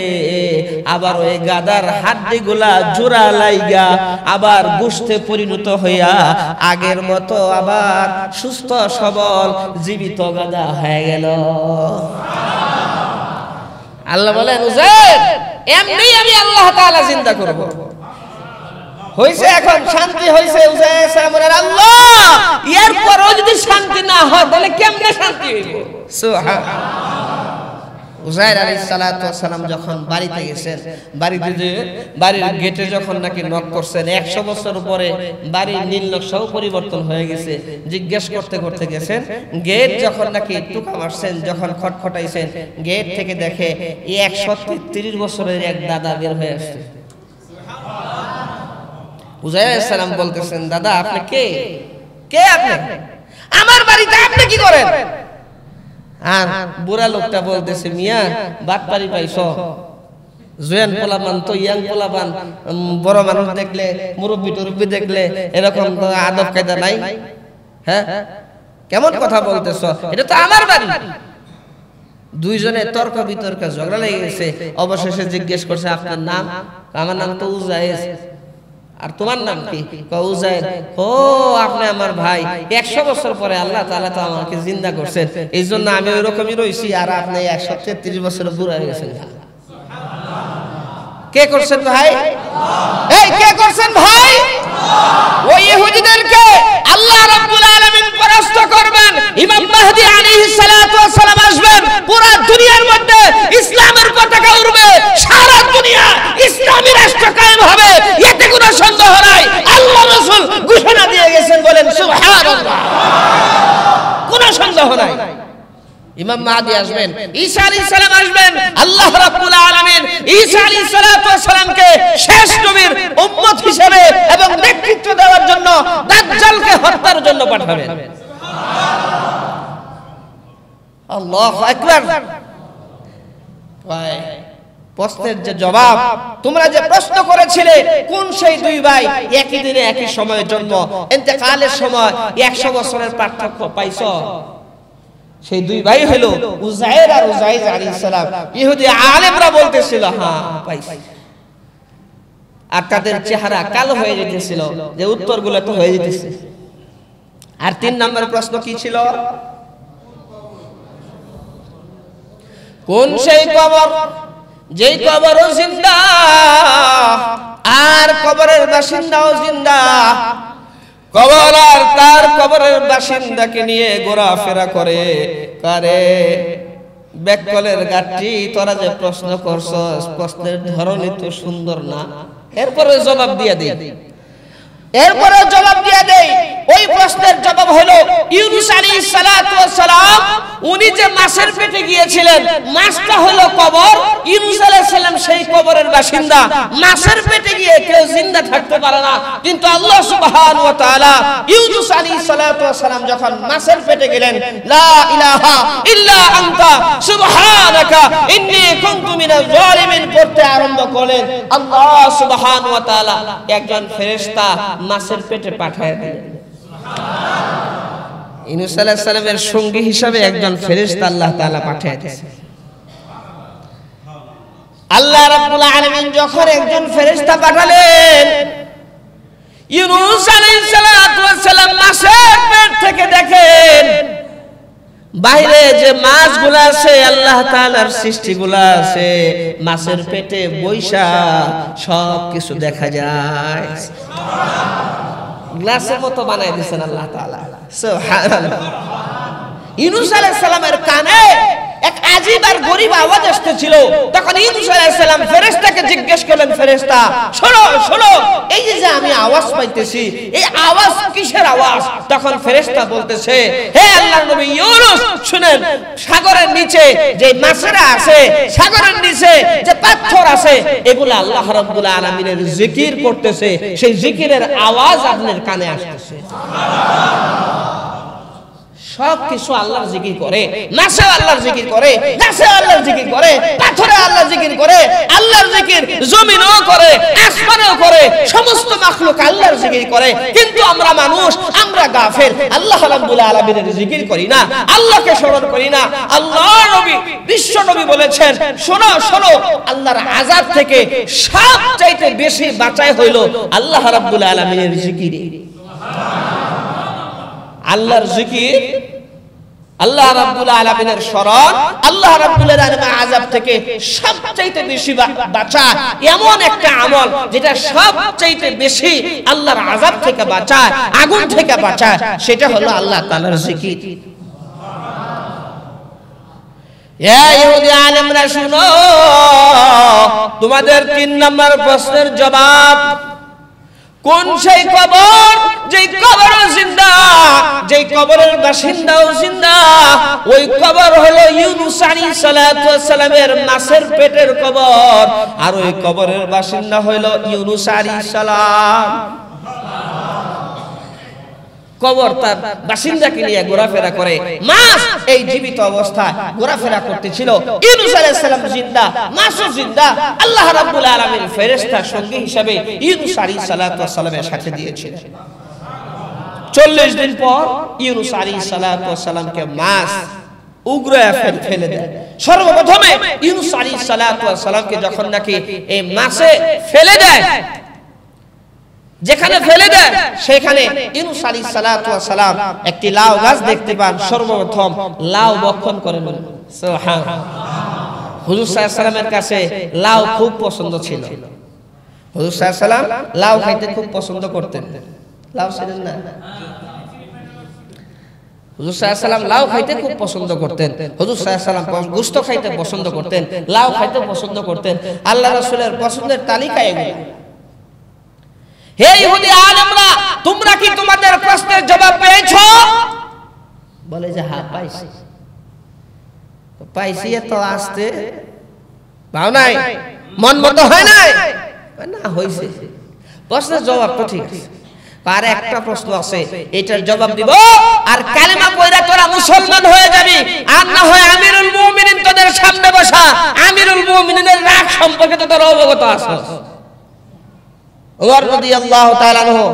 আবার ওই গাদার হাড্ডিগুলা জোড়া লাইগা আবার গোশতে পরিণত হইয়া আগের মতো আবার সুস্থ সবল জীবিত গাদা হয়ে গেল। আল্লাহ বলেন উযাইর এমনি আমি আল্লাহ তাআলা জিন্দা করব। হইছে এখন শান্তি হইছে। উযাইর সালাম বলেন আল্লাহ এরপরও যদি শান্তি না হয় তাহলে কেমনে শান্তি হইব? সুবহানাল্লাহ। উযাইর আলাইহিস সালাতু ওয়াস সালাম যখন বাড়িতে গেছেন, বাড়ির গেটে যখন নাকি নক করছেন, 100 বছর পরে বাড়ির নীল নকশাও পরিবর্তন হয়ে গেছে। জিজ্ঞেস করতে করতে গেছেন, গেট যখন নাকি টুকা মারছেন, যখন খটখটাইছেন, গেট থেকে দেখে 133 বছরের এক দাদা বের হয়ে আসছে। উযাইর আলাইহিস সালাম বলতেছেন, দাদা আপনি কে? কে আপনি? আমার বাড়িতে আপনি কি করেন? আর বুড়া লোকটা বলতেছে, মিয়া বাটপারি পাইছো, জোয়ান পোলাপান তো ইয়াং পোলাপান বড় মানুষ দেখলে, মুরব্বি টুরব্বি দেখলে এরকম আদব কায়দা নাই? হ্যাঁ কেমন কথা বলতেছ? এটা তো আমার বাড়ি। দুইজনে তর্ক বিতর্ক ঝগড়া লেগে গেছে। অবশেষে জিজ্ঞেস করছে আপনার নাম? আমার নাম তো উযাইর। আর তোমার নাম কি? উযাইর। ও আপনি আমার ভাই। 100 বছর পরে আল্লাহ তাআলা তো আমাকে জিন্দা করছেন, এই জন্য আমি ওই রকমই রইছি, আর আপনি 133 বছরের বুড়া হয়ে গেছেন। কে করছেন ভাই? এই কে করছেন ভাই? ওই ইহুদিদেরকে আল্লাহ রাব্বুল আলামিন পরাস্ত করবেন। ইমাম মাহদী আলাইহিস সালাতু ওয়াস সালাম আসবেন, পুরো দুনিয়ার মধ্যে ইসলামের পতাকা উড়বে, সারা দুনিয়া ইসলামী রাষ্ট্র কায়েম হবে, এতে কোনো সন্দেহ নাই। আল্লাহ রাসূল ঘোষণা দিয়ে গেছেন, বলেন সুবহানাল্লাহ। কোনো সন্দেহ নাই। ইমাম মাহদী আসবেন, ঈসা আলাইহিস সালাম আসবেন। আল্লাহ রাব্বুল আলামিন ঈসা আলাইহিস সালাতু ওয়াস সালামকে শেষ নবীর উম্মত হিসেবে এবং নেতৃত্ব দেওয়ার জন্য দাজ্জালকে হত্যার জন্য পাঠাবেন। সুবহানাল্লাহ। আল্লাহু আকবার। ভাই প্রশ্নের যে জবাব, তোমরা যে প্রশ্ন করেছিলে কোন সেই দুই ভাই একই দিনে একই সময়ে জন্ম, ইন্তেকালের সময় 100 বছরের পার্থক্য পাইছো? সেই দুই ভাই হলো উযাইর আর উযাইর আলাইহিস সালাম। ইহুদি আলেমরা বলতেছিল হ্যাঁ পাইছি, আর তাদের চেহারা কালো হয়ে যেতেছিল, যে উত্তরগুলো তো হয়ে যেতেছে। আর 3 নম্বর প্রশ্ন কি ছিল? কোন সেই কবর যেই কবরও জিন্দা আর কবরের বাসিন্দাও জিন্দা, কবর আর তার কবরের বাসিন্দাকে নিয়ে ঘোরাফেরা করে কারে? বেককলের গাঠি, তোরা যে প্রশ্ন করছস প্রশ্নের ধরনই তো সুন্দর না। এরপরে জবাব দিয়ে দেই, ওই প্রশ্নের জবাব হলো ইউনূস আলাইহিস সালাতু ওয়াস সালাম উনি যে মাছের পেটে গিয়েছিলেন, মাছটা হলো কবর, ইউনূস আলাইহিস সালাম সেই কবরের বাসিন্দা। মাছের পেটে গিয়ে কেউ জিন্দা থাকতে পারে না, কিন্তু আল্লাহ সুবহানাহু ওয়া তাআলা ইউনূস আলাইহিস সালাতু ওয়াস সালাম যখন মাছের পেটে গেলেন, লা ইলাহা ইল্লা আনতা সুবহানাকা ইন্নী কুনতু মিনাজ জালিমিন পড়তে আরম্ভ করলেন। আল্লাহ সুবহানাহু ওয়া তাআলা একজন ফেরেশতা মাছের পেটে পাঠিয়ে দিলেন। ইউনূস আলাইহিস সালামের সঙ্গী হিসাবে একজন ফেরেশতা আল্লাহ তাআলা পাঠিয়ে দিয়েছেন। আল্লাহ রাব্বুল আলামিন যখন একজন ফেরেশতা পাঠালেন, ইউনূস আলাইহিস সালাম মাছের পেট থেকে দেখেন বাইরে যে মাছগুলো আছে, আল্লাহ তাআলার সৃষ্টিগুলো আছে, মাছের পেটে বৈশা সব কিছু দেখা যায়। গ্লাসের মতো বানাই দিয়েছেন আল্লাহ তাআলা। সুবহানাল্লাহ। ইউনূস আলাইহিস সালামের কানে এক আজীব আর গরীব আওয়াজ আসতেছিল। তখন ইউনূস আলাইহিস সালাম ফেরেশতাকে জিজ্ঞেস করলেন, ফেরেশতা শোনো শোনো, এই যে আমি আওয়াজ পাইতেছি, এই আওয়াজ কিসের আওয়াজ? তখন ফেরেশতা বলতেছে, হে আল্লাহর নবী ইউনূস শুনেন, সাগরের নিচে যে মাছেরা আছে, সাগরের নিচে যে পাথর আছে, এগুলো আল্লাহ রাব্বুল আলামিনের জিকির করতেছে, সেই জিকিরের আওয়াজ আপনার কানে আসতেছে। সব কিছু আল্লাহর জিকির করে, নাচে আল্লাহর জিকির করে, গাছে আল্লাহর জিকির করে, পাথরে আল্লাহর জিকির করে, আল্লাহর জিকির জমিনও করে, আসমানেও করে, সমস্ত মাখলুক আল্লাহর জিকির করে। কিন্তু আমরা মানুষ, আমরা গাফেল, আল্লাহ রাব্বুল আলামিনের জিকির করি না, আল্লাহকে স্মরণ করি না। আল্লাহর নবী, বিশ্ব নবী বলেছেন, শোনো শোনো, আল্লাহর আযাব থেকে সবচাইতে বেশি বাঁচায় হইল আল্লাহ রাব্বুল আলামিনের জিকির। আল্লাহর জিকির, আল্লাহ রাব্বুল আলামিনের স্মরণ আল্লাহ রাব্বুল আলামিনের আযাব থেকে সবচাইতে বেশি বাঁচায় এমন একটা আমল যেটা সবচাইতে বেশি আল্লাহর আযাব থেকে বাঁচায়, আগুন থেকে বাঁচায়, সেটা হলো আল্লাহ তাআলার জিকির। ইহুদি আলেমরা শুনো, তোমাদের 3 নম্বর প্রশ্নের জবাব। কোন সেই কবর যেই কবরও জিন্দা, যেই কবরের বাসিন্দাও জিন্দা? ওই কবর হলো ইউনূস আলাইহিস সালাতু ওয়াস সালামের মাছের পেটের কবর। আর ওই কবরের বাসিন্দা হলো ইউনূস আলাইহিস সালাম। কবর তার বাসিন্দাকে নিয়ে ঘোরাফেরা করে, মাছ এই জীবিত অবস্থায় ঘোরাফেরা করতেছিল। ইউনূস আলাইহিস সালাম জিন্দা, মাছও জিন্দা। আল্লাহ রাব্বুল আলামিন ফেরেশতা সঙ্গী হিসেবে ইউনূস আলাইহিস সালাতু ওয়াস সালামের সাথে দিয়েছিলেন। 40 দিন পর ইউনূস আলাইহিস সালাতু ওয়াস সালামকে মাছ উগরায় ফেলে দেয়। সর্বপ্রথমে ইউনূস আলাইহিস সালাতু ওয়াস সালামকে যখন নাকি এই মাছে ফেলে দেয়, যেখানে ফেলে দেয় সেখানে ইউনূস আলাইহিস সালাতু ওয়াস সালাম একটি লাউ গাছ দেখতে পান। সর্বপ্রথম লাউ ভক্ষণ করেন। সুবহানাল্লাহ। হুজুর সাল্লাল্লাহু আলাইহি ওয়াসাল্লামের কাছে লাউ খুব পছন্দ ছিল। হুজুর সাল্লাল্লাহু আলাইহি ওয়াসাল্লাম লাউ খাইতে খুব পছন্দ করতেন। লাউ ছিলেন না? হুজুর সাল্লাল্লাহু আলাইহি ওয়াসাল্লাম লাউ খাইতে খুব পছন্দ করতেন। হুজুর সাল্লাল্লাহু আলাইহি ওয়াসাল্লাম গোশত খাইতে পছন্দ করতেন, লাউ খাইতে পছন্দ করতেন। আল্লাহ রাসূলের পছন্দের তালিকা এগুলো। হে ইহুদি আলেমরা, তোমরা কি তোমাদের প্রশ্নের জবাব পেয়েছো? বলে যে হ্যাঁ পাইছি। পাইছি তো আসতে পাও নাই, মন মতো হয় নাই না, হইছে। প্রশ্নের জবাব তো ঠিক আছে, আর একটা প্রশ্ন আছে, এটার জবাব দিব আর কালেমা পড়া তোরা মুসলমান হয়ে যাবি। আর না হয় আমিরুল মুমিনিন তোদের সামনে বসা, আমিরুল মুমিনিনের রাগ সম্পর্কে তো তোরা অবগত আছো। ওমর রাদিয়াল্লাহু তাআলা আনহু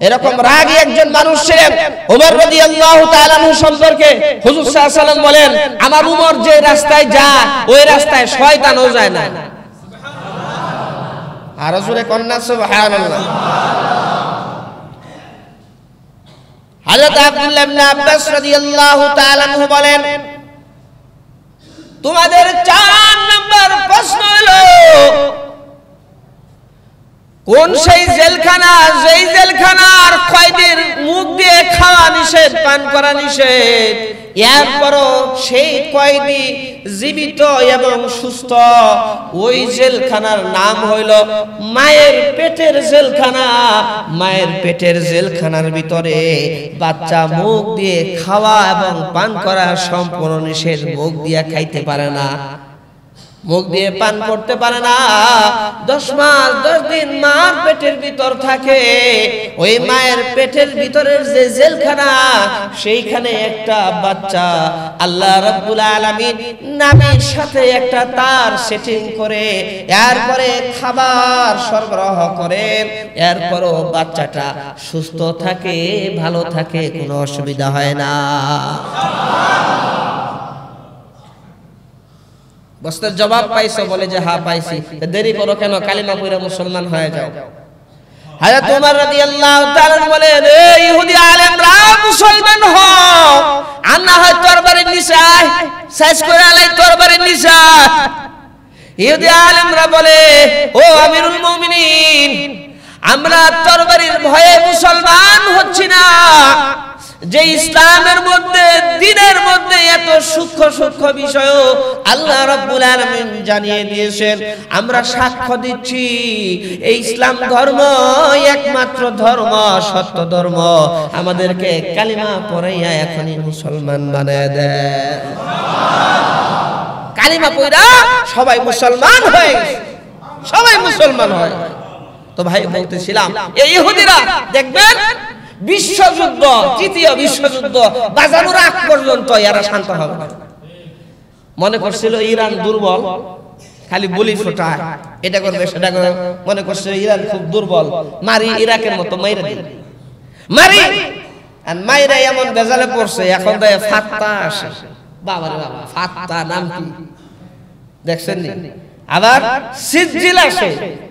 এরকম রাগী একজন মানুষ ছিলেন। ওমর রাদিয়াল্লাহু তাআলা আনহু সম্পর্কে হুজুর সাল্লাল্লাহু আলাইহি ওয়াসাল্লাম বলেন, আমার উমর যে রাস্তায় যায় ওই রাস্তায় শয়তানও যায় না। সুবহানাল্লাহ। আর রাসূলে কন্না সুবহানাল্লাহ। হযরত আব্দুল্লাহ ইবনে আব্বাস রাদিয়াল্লাহু তাআলা আনহু বলেন, তোমাদের 4 নম্বর প্রশ্ন হলো, কোন সেই জেলখানা যেই জেলখানার কয়েদির মুখ দিয়ে খাওয়া নিষেধ, পান করা নিষেধ, এরপরও সেই কয়েদি জীবিত এবং সুস্থ? ওই জেলখানার নাম হইল মায়ের পেটের জেলখানা। মায়ের পেটের জেলখানার ভিতরে বাচ্চা মুখ দিয়ে খাওয়া এবং পান করা সম্পূর্ণ নিষেধ। মুখ দিয়ে খাইতে পারে না, মুখ দিয়ে পান করতে পারে না। 10 মাস 10 দিন মার পেটের ভিতর থাকে। ওই মায়ের পেটের ভিতরের যে জেলখানা, সেইখানে একটা বাচ্চা আল্লাহ রাব্বুল আলামিন নামের সাথে একটা তার সেটিং করে এরপরে খাবার সরবরাহ করেন। এরপরও বাচ্চাটা সুস্থ থাকে, ভালো থাকে, কোনো অসুবিধা হয় না। প্রশ্নের জবাব পাইছো? বলে যে হ্যাঁ পাইছি। দেরি করো কেন, কালিমা পড়ে মুসলমান হয়ে যাও। হযরত ওমর রাদিয়াল্লাহু তাআলা বলেন, এই ইহুদি আলেমরা মুসলমান হও, আর না হয় তরবারির নিচে আয়, শেষ করে আলাই তরবারির নিচে। ইহুদি আলেমরা বলে, ও আমিরুল মুমিনিন, আমরা তরবারির ভয়ে মুসলমান হচ্ছি না। যে ইসলামের মধ্যে, দ্বীনের মধ্যে এত সূক্ষ্ম সূক্ষ্ম বিষয় আল্লাহ রাব্বুল আলামিন জানিয়ে দিয়েছেন, আমরা সাক্ষ্য দিচ্ছি এই ইসলাম ধর্ম একমাত্র ধর্ম, সত্য ধর্ম। আমাদেরকে কালিমা পড়াইয়া এখনই মুসলমান বানায় দেন। কালিমা পড়া সবাই মুসলমান হয়, সবাই মুসলমান হয়। তো ভাই বলতেছিলাম, এই ইহুদিরা দেখবেন বিশ্বযুদ্ধ, তৃতীয় বিশ্বযুদ্ধ বাজানোর আগ পর্যন্ত এরা শান্ত হবে না। মনে করছিল ইরান দুর্বল, খালি বলি ফোটায়, এটা করবে সেটা করবে, মনে করছিল ইরান খুব দুর্বল, মারি ইরাকের মতো মাইরা দিল, মারি আর মাইরা এমন বেজালে পড়ছে এখন তো ফাত্তা আসে। বাবারে বাবা, ফাত্তা নাম কি দেখছেন নি? আবার সিজ্জিল আসে,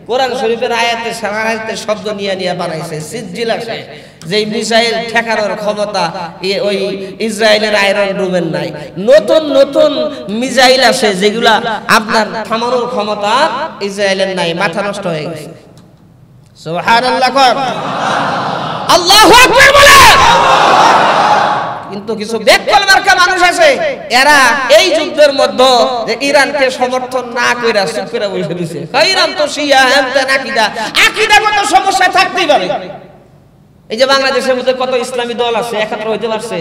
কোরআন শরীফের আয়াতে সারাতে শব্দ নিয়ে নিয়ে বানাইছে। সিজ্জিল আসে, যেই মিসাইল ঠেকানোর ক্ষমতা ওই ইসরায়েলের আয়রন রুমের নাই। নতুন নতুন মিসাইল আসে যেগুলা আপনার থামানোর ক্ষমতা ইসরায়েলের নাই, মাথা নষ্ট হয়ে গেছে। সুবহানাল্লাহ, আল্লাহু আকবার বলে। কিন্তু কিছু বেকল মার্কা মানুষ আছে, এরা এই যুদ্ধের মধ্যে যে ইরানকে সমর্থন না কইরা চুপ করে বসে দিছে। ইরান তো শিয়া, হেমতেন আকীদা, আকীদাগত সমস্যা থাকতেই পারে। এই যে বাংলাদেশের মধ্যে কত ইসলামী দল আছে, একত্র হইতে পারছে?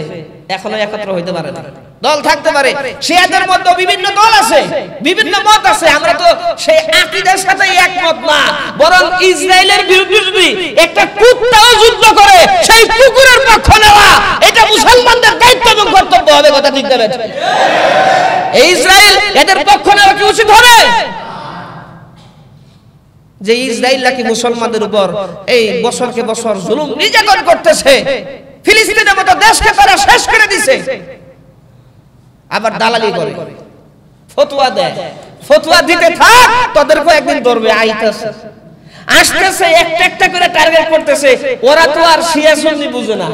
এখনো একত্র হইতে পারে না। দল থাকতে পারে, শিয়াদের মধ্যে বিভিন্ন দল আছে, বিভিন্ন মত আছে। আমরা তো সেই আকীদার সাথে একমত না, বরং ইসরায়েলের বিরুদ্ধে যদি একটা কুত্তাও যুদ্ধ করে সেই কুকুরের পক্ষ নেওয়া, এটা মুসলমানদের দায়িত্ব এবং কর্তব্য হবে। কথা ঠিক দেবেন? এই ইসরায়েল এদের পক্ষ নেওয়া কি উচিত হবে? যে ইসরায়েল নাকি মুসলমানদের উপর এই বছরকে বছর জুলুম নির্যাতন করতেছে, ফিলিস্তিনের মতো দেশকে তারা শেষ করে দিছে, আবার দালালি করে, ফতোয়া দেয়। ফতোয়া দিতে থাক, তাদেরকে একদিন ধরবে। আইতাছে, আসতেছে, একটা একটা করে টার্গেট করতেছে। ওরা তো আর শিয়া সুন্নি বুঝে না।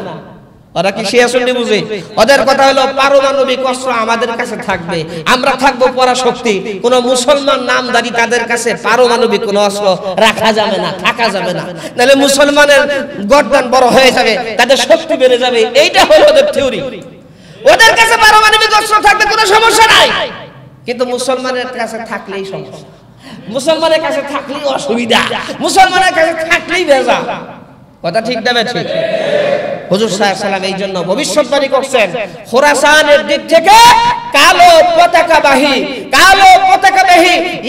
ওরা কি শিয়া সুন্নি বুঝে? ওদের কথা হলো পারমাণবিক অস্ত্র আমাদের কাছে থাকবে, আমরা থাকবো পরাশক্তি। কোন মুসলমান নামদারি তাদের কাছে পারমাণবিক কোন অস্ত্র রাখা যাবে না, থাকা যাবে না, নাহলে মুসলমানের গর্দান বড় হয়ে যাবে, তাদের শক্তি বেড়ে যাবে। এইটা হলো ওদের থিওরি। ওদের কাছে পারমাণবিক অস্ত্র থাকতে কোনো সমস্যা নাই, কিন্তু মুসলমানের কাছে থাকলেই সমস্যা, মুসলমানের কাছে থাকলেই অসুবিধা, মুসলমানের কাছে থাকলেই ভেজা। কথা ঠিক দেবে? ঠিক। হুজুর সাল্লাল্লাহু আলাইহি ওয়াসাল্লাম এই জন্য ভবিষ্যৎবাণী করছেন, খোরাসানের দিক থেকে কালো পতাকাবাহী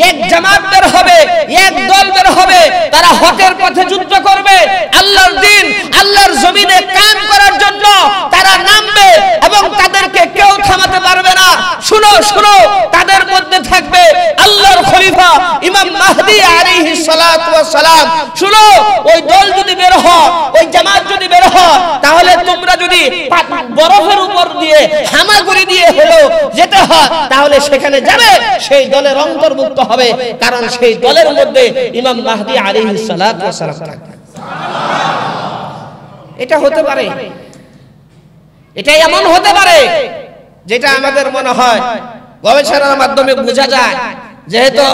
এক জামাত বের হবে, এক দল বের হবে, তারা হকের পথে যুদ্ধ করবে, আল্লাহর দ্বীন, আল্লাহর জমিনে কায়েম করার জন্য তারা নামবে এবং তাদেরকে কেউ থামাতে পারবে না। শুনো শুনো, তাদের মধ্যে থাকবে আল্লাহর খলিফা ইমাম মাহদী আলাইহিস সালাতু ওয়াস সালাম। শুনো, ওই দল যদি বের হয়, ওই জামাত যদি বের হয়, তাহলে তোমরা যদি বরফের উপর দিয়ে হামাগুড়ি দিয়ে হলো যেতে হয়, তাহলে সেখানে যাবে, সেই দলের অন্তর্ভুক্ত হবে, কারণ সেই দলের মধ্যে ইমাম মাহদী আলাইহিস সালাতু ওয়াস সালাম থাকবে। এটা হতে পারে, এটা এমন হতে পারে যেটা আমাদের মনে হয় গবেষণার মাধ্যমে বোঝা যায়। যেহেতু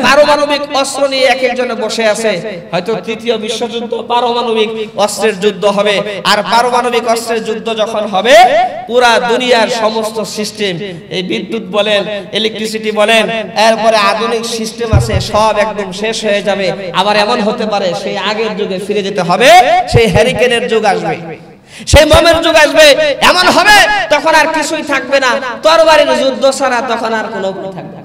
পারমাণবিক অস্ত্র নিয়ে এক একজনে বসে আছে, হয়তো তৃতীয় বিশ্বযুদ্ধ পারমাণবিক অস্ত্রের যুদ্ধ হবে। আর পারমাণবিক অস্ত্রের যুদ্ধ যখন হবে, পুরা দুনিয়ার সমস্ত সিস্টেম, এই বিদ্যুৎ বলেন, ইলেকট্রিসিটি বলেন, এরপরে আধুনিক সিস্টেম আছে, সব একদম শেষ হয়ে যাবে। আবার এমন হতে পারে সেই আগের যুগে ফিরে যেতে হবে, সেই হ্যারিকেনের যুগ আসবে, সেই মোমের যুগ আসবে। এমন হবে তখন আর কিছুই থাকবে না, তরবারির যুদ্ধ ছাড়া তখন আর কোনো উপায় থাকবে না।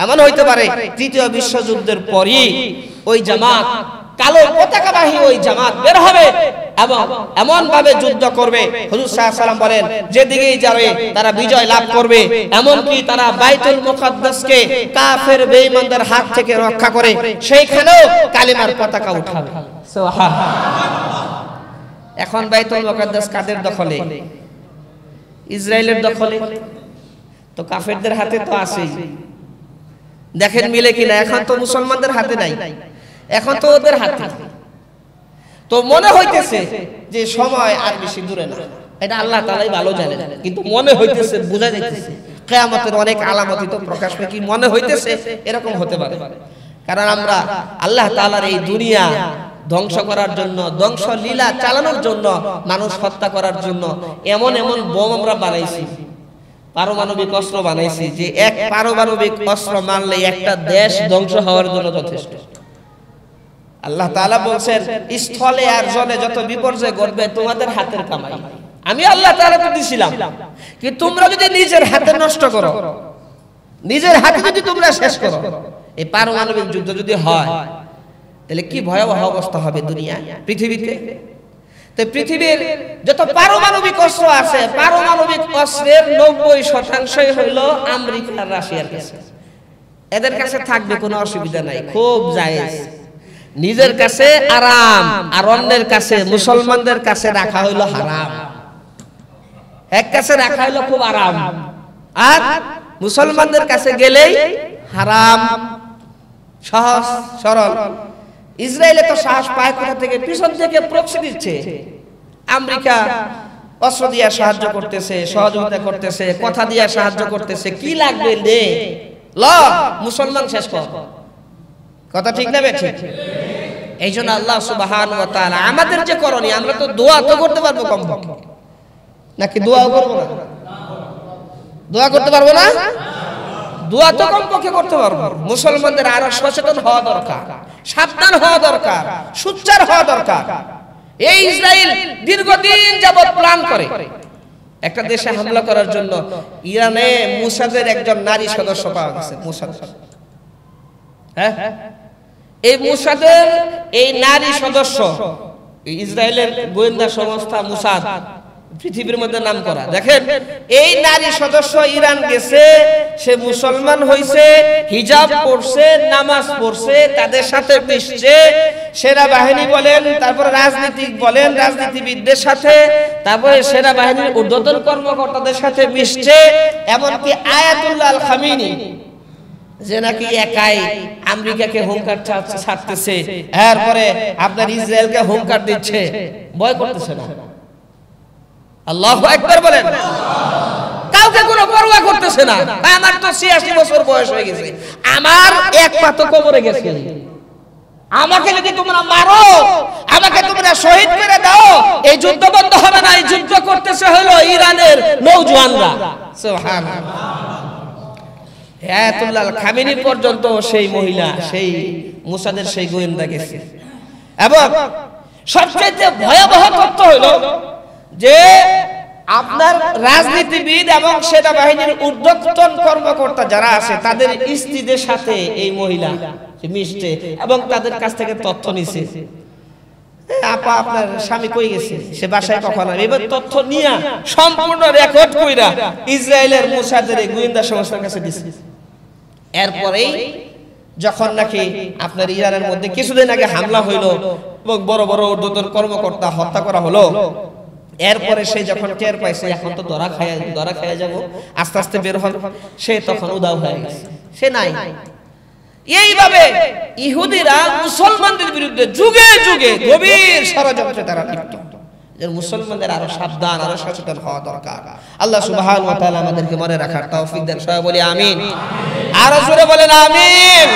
এমন হইতে পারে তৃতীয় বিশ্বযুদ্ধের পরই ওই জামাত, কালো পতাকাবাহী ওই জামাত বের হবে এবং এমন ভাবে যুদ্ধ করবে, হুজুর সাল্লাল্লাহু আলাইহি ওয়াসাল্লাম বলেন, যেদিকেই যাবে তারা বিজয় লাভ করবে। এমনকি তারা বাইতুল মুকাদ্দাসকে কাফের বেঈমানদের হাত থেকে রক্ষা করে সেইখানেও কালিমার পতাকা উঠাবে। সুবহানাল্লাহ। এখন বাইতুল মুকাদ্দাস কাদের দখলে? ইসরায়েলের দখলে। তো কাফেরদের হাতে তো আছেই। দেখেন মিলে কিনা? এখন তো মুসলমানদের হাতে নাই, এখন তো ওদের হাতে। তো মনে হইতেছে যে সময় আর বেশি দূরে না, এটা আল্লাহ তাআলাই ভালো জানেন, কিন্তু মনে হইতেছে, বোঝা যাইতেছে কিয়ামতের অনেক আলামত তো প্রকাশ পেয়ে কি মনে হইতেছে এরকম হতে পারে। কারণ আমরা আল্লাহ তাআলার এই দুনিয়া ধ্বংস করার জন্য, ধ্বংস লীলা চালানোর জন্য, মানুষ হত্যা করার জন্য এমন এমন বোম আমরা বানাইছি, পারমাণবিক অস্ত্র বানাইছি, যে এক পারমাণবিক অস্ত্র মারলে একটা দেশ ধ্বংস হওয়ার জন্য যথেষ্ট। আল্লাহ তাআলা বলছেন, স্থলে আর জলে যত বিপর্যয় ঘটবে তোমাদের হাতের কামাই। আমি আল্লাহ তাআলা তো দিছিলাম, কি তোমরা যদি নিজের হাতে নষ্ট করো, নিজের হাতে যদি তোমরা শেষ করো, এই পারমাণবিক যুদ্ধ যদি হয়, তাহলে কি ভয়াবহ অবস্থা হবে দুনিয়া পৃথিবীতে। তো পৃথিবীর যত পারমাণবিক অস্ত্র আছে, পারমাণবিক অস্ত্রের 90% হইল আমেরিকা আর রাশিয়ার কাছে। এদের কাছে থাকবে কোনো অসুবিধা নাই, খুব জায়েজ। নিজের কাছে আরাম, আর অন্যের কাছে, মুসলমানদের কাছে রাখা হইল হারাম। এক কাছে রাখা হইল খুব আরাম, আর মুসলমানদের কাছে গেলেই হারাম। সহজ সরল। ইসরায়েলে তো সাহস পায় কোথা থেকে? পিছন থেকে প্রক্সি দিচ্ছে। আমেরিকা অস্ত্র দিয়ে সাহায্য করতেছে, সহযোগিতা করতেছে, কথা দিয়ে সাহায্য করতেছে। কি লাগবে দে, ল মুসলমান শেষ কর। কথা ঠিক না বেঠিক? এই জন্য আল্লাহ সুবহানাহু ওয়া তাআলা আমাদের যে করণীয়, আমরা তো দোয়া তো করতে পারবো কম নাকি? দোয়াও করবো না? দোয়া করতে পারবো না? দোয়া তো কমপক্ষে করতে পারবো। মুসলমানদের আরো সচেতন হওয়া দরকার, সাবধান হওয়া দরকার, সোচ্চার হওয়া দরকার। এই ইসরায়েল দীর্ঘদিন যাবত প্ল্যান করে একটা দেশে হামলা করার জন্য। ইরানে মুসাদের একজন নারী সদস্য পাওয়া গেছে। মুসাদ, হ্যাঁ, এই মুসাদের এই নারী সদস্য, ইসরায়েলের গোয়েন্দা সংস্থা মুসাদ পৃথিবীর মধ্যে নাম করা। দেখেন, এই নারী সদস্য ইরান গেছে, সে মুসলমান হইছে, হিজাব পরছে, নামাজ পড়ছে, তাদের সাথে মিশছে, সেনাবাহিনী বলেন, তারপর রাজনীতিক বলেন, রাজনীতিবিদদের সাথে, তারপরে সেনাবাহিনীর ঊর্ধ্বতন কর্মকর্তাদের সাথে মিশছে। এমনকি আয়াতুল্লাহ আল খামিনি, যে নাকি একাই আমেরিকাকে হুঙ্কার ছাড়তেছে, এরপরে আপনার ইসরায়েলকে হুঙ্কার দিচ্ছে, ভয় করতেছে না। আল্লাহু আকবার বলেন। কাউকে কোনো পরোয়া করতেছে না। আমার তো ৮৬ বছর বয়স হয়ে গেছে, আমার এক পা তো কবরে গেছে, আমাকে যদি তোমরা মারো, আমাকে তোমরা শহীদ করে দাও, এই যুদ্ধ বন্ধ হবে না। এই যুদ্ধ করতেছে হলো ইরানের নওজওয়ানরা। সুবহানাল্লাহ। আয়াতুল্লাহ আল খামেনি পর্যন্ত সেই মহিলা, সেই মুসাদের সেই গোয়েন্দা গেছে। এবং সবচেয়ে ভয়াবহ তথ্য হলো যে আপনার রাজনীতিবিদ এবং সেনাবাহিনীর ঊর্ধ্বতন কর্মকর্তা যারা আছে, তাদের স্ত্রীদের সাথে এই মহিলা মিশছে এবং তাদের কাছ থেকে তথ্য নিছে। আপা, আপনার স্বামী কই গেছে, সে বাসায় কখন আসবে, এবার তথ্য নিয়ে সম্পূর্ণ রেকর্ড কইরা ইসরায়েলের মুসাদের গোয়েন্দা সংস্থার কাছে দিছে। এরপরেই যখন নাকি আপনার ইরানের মধ্যে কিছুদিন আগে হামলা হইলো এবং বড় বড় ঊর্ধ্বতন কর্মকর্তা হত্যা করা হলো, এরপরে সে যখন টের পাইছে এখন তো ধরা খায়া যাব, আস্তে আস্তে বের হবে, সে তখন উদাও হয়ে গেছে, সে নাই। এইভাবে ইহুদিরা মুসলমানদের বিরুদ্ধে যুগে যুগে গভীর ষড়যন্ত্রে তারা লিপ্ত। মুসলমানদের আরো সাবধান, আরো সচেতন হওয়া দরকার। আল্লাহ সুবহানাহু ওয়া তাআলা আমাদেরকে মনে রাখার তৌফিক দেন। সবাই বলি আমিন। আরো জোরে বলেন আমিন।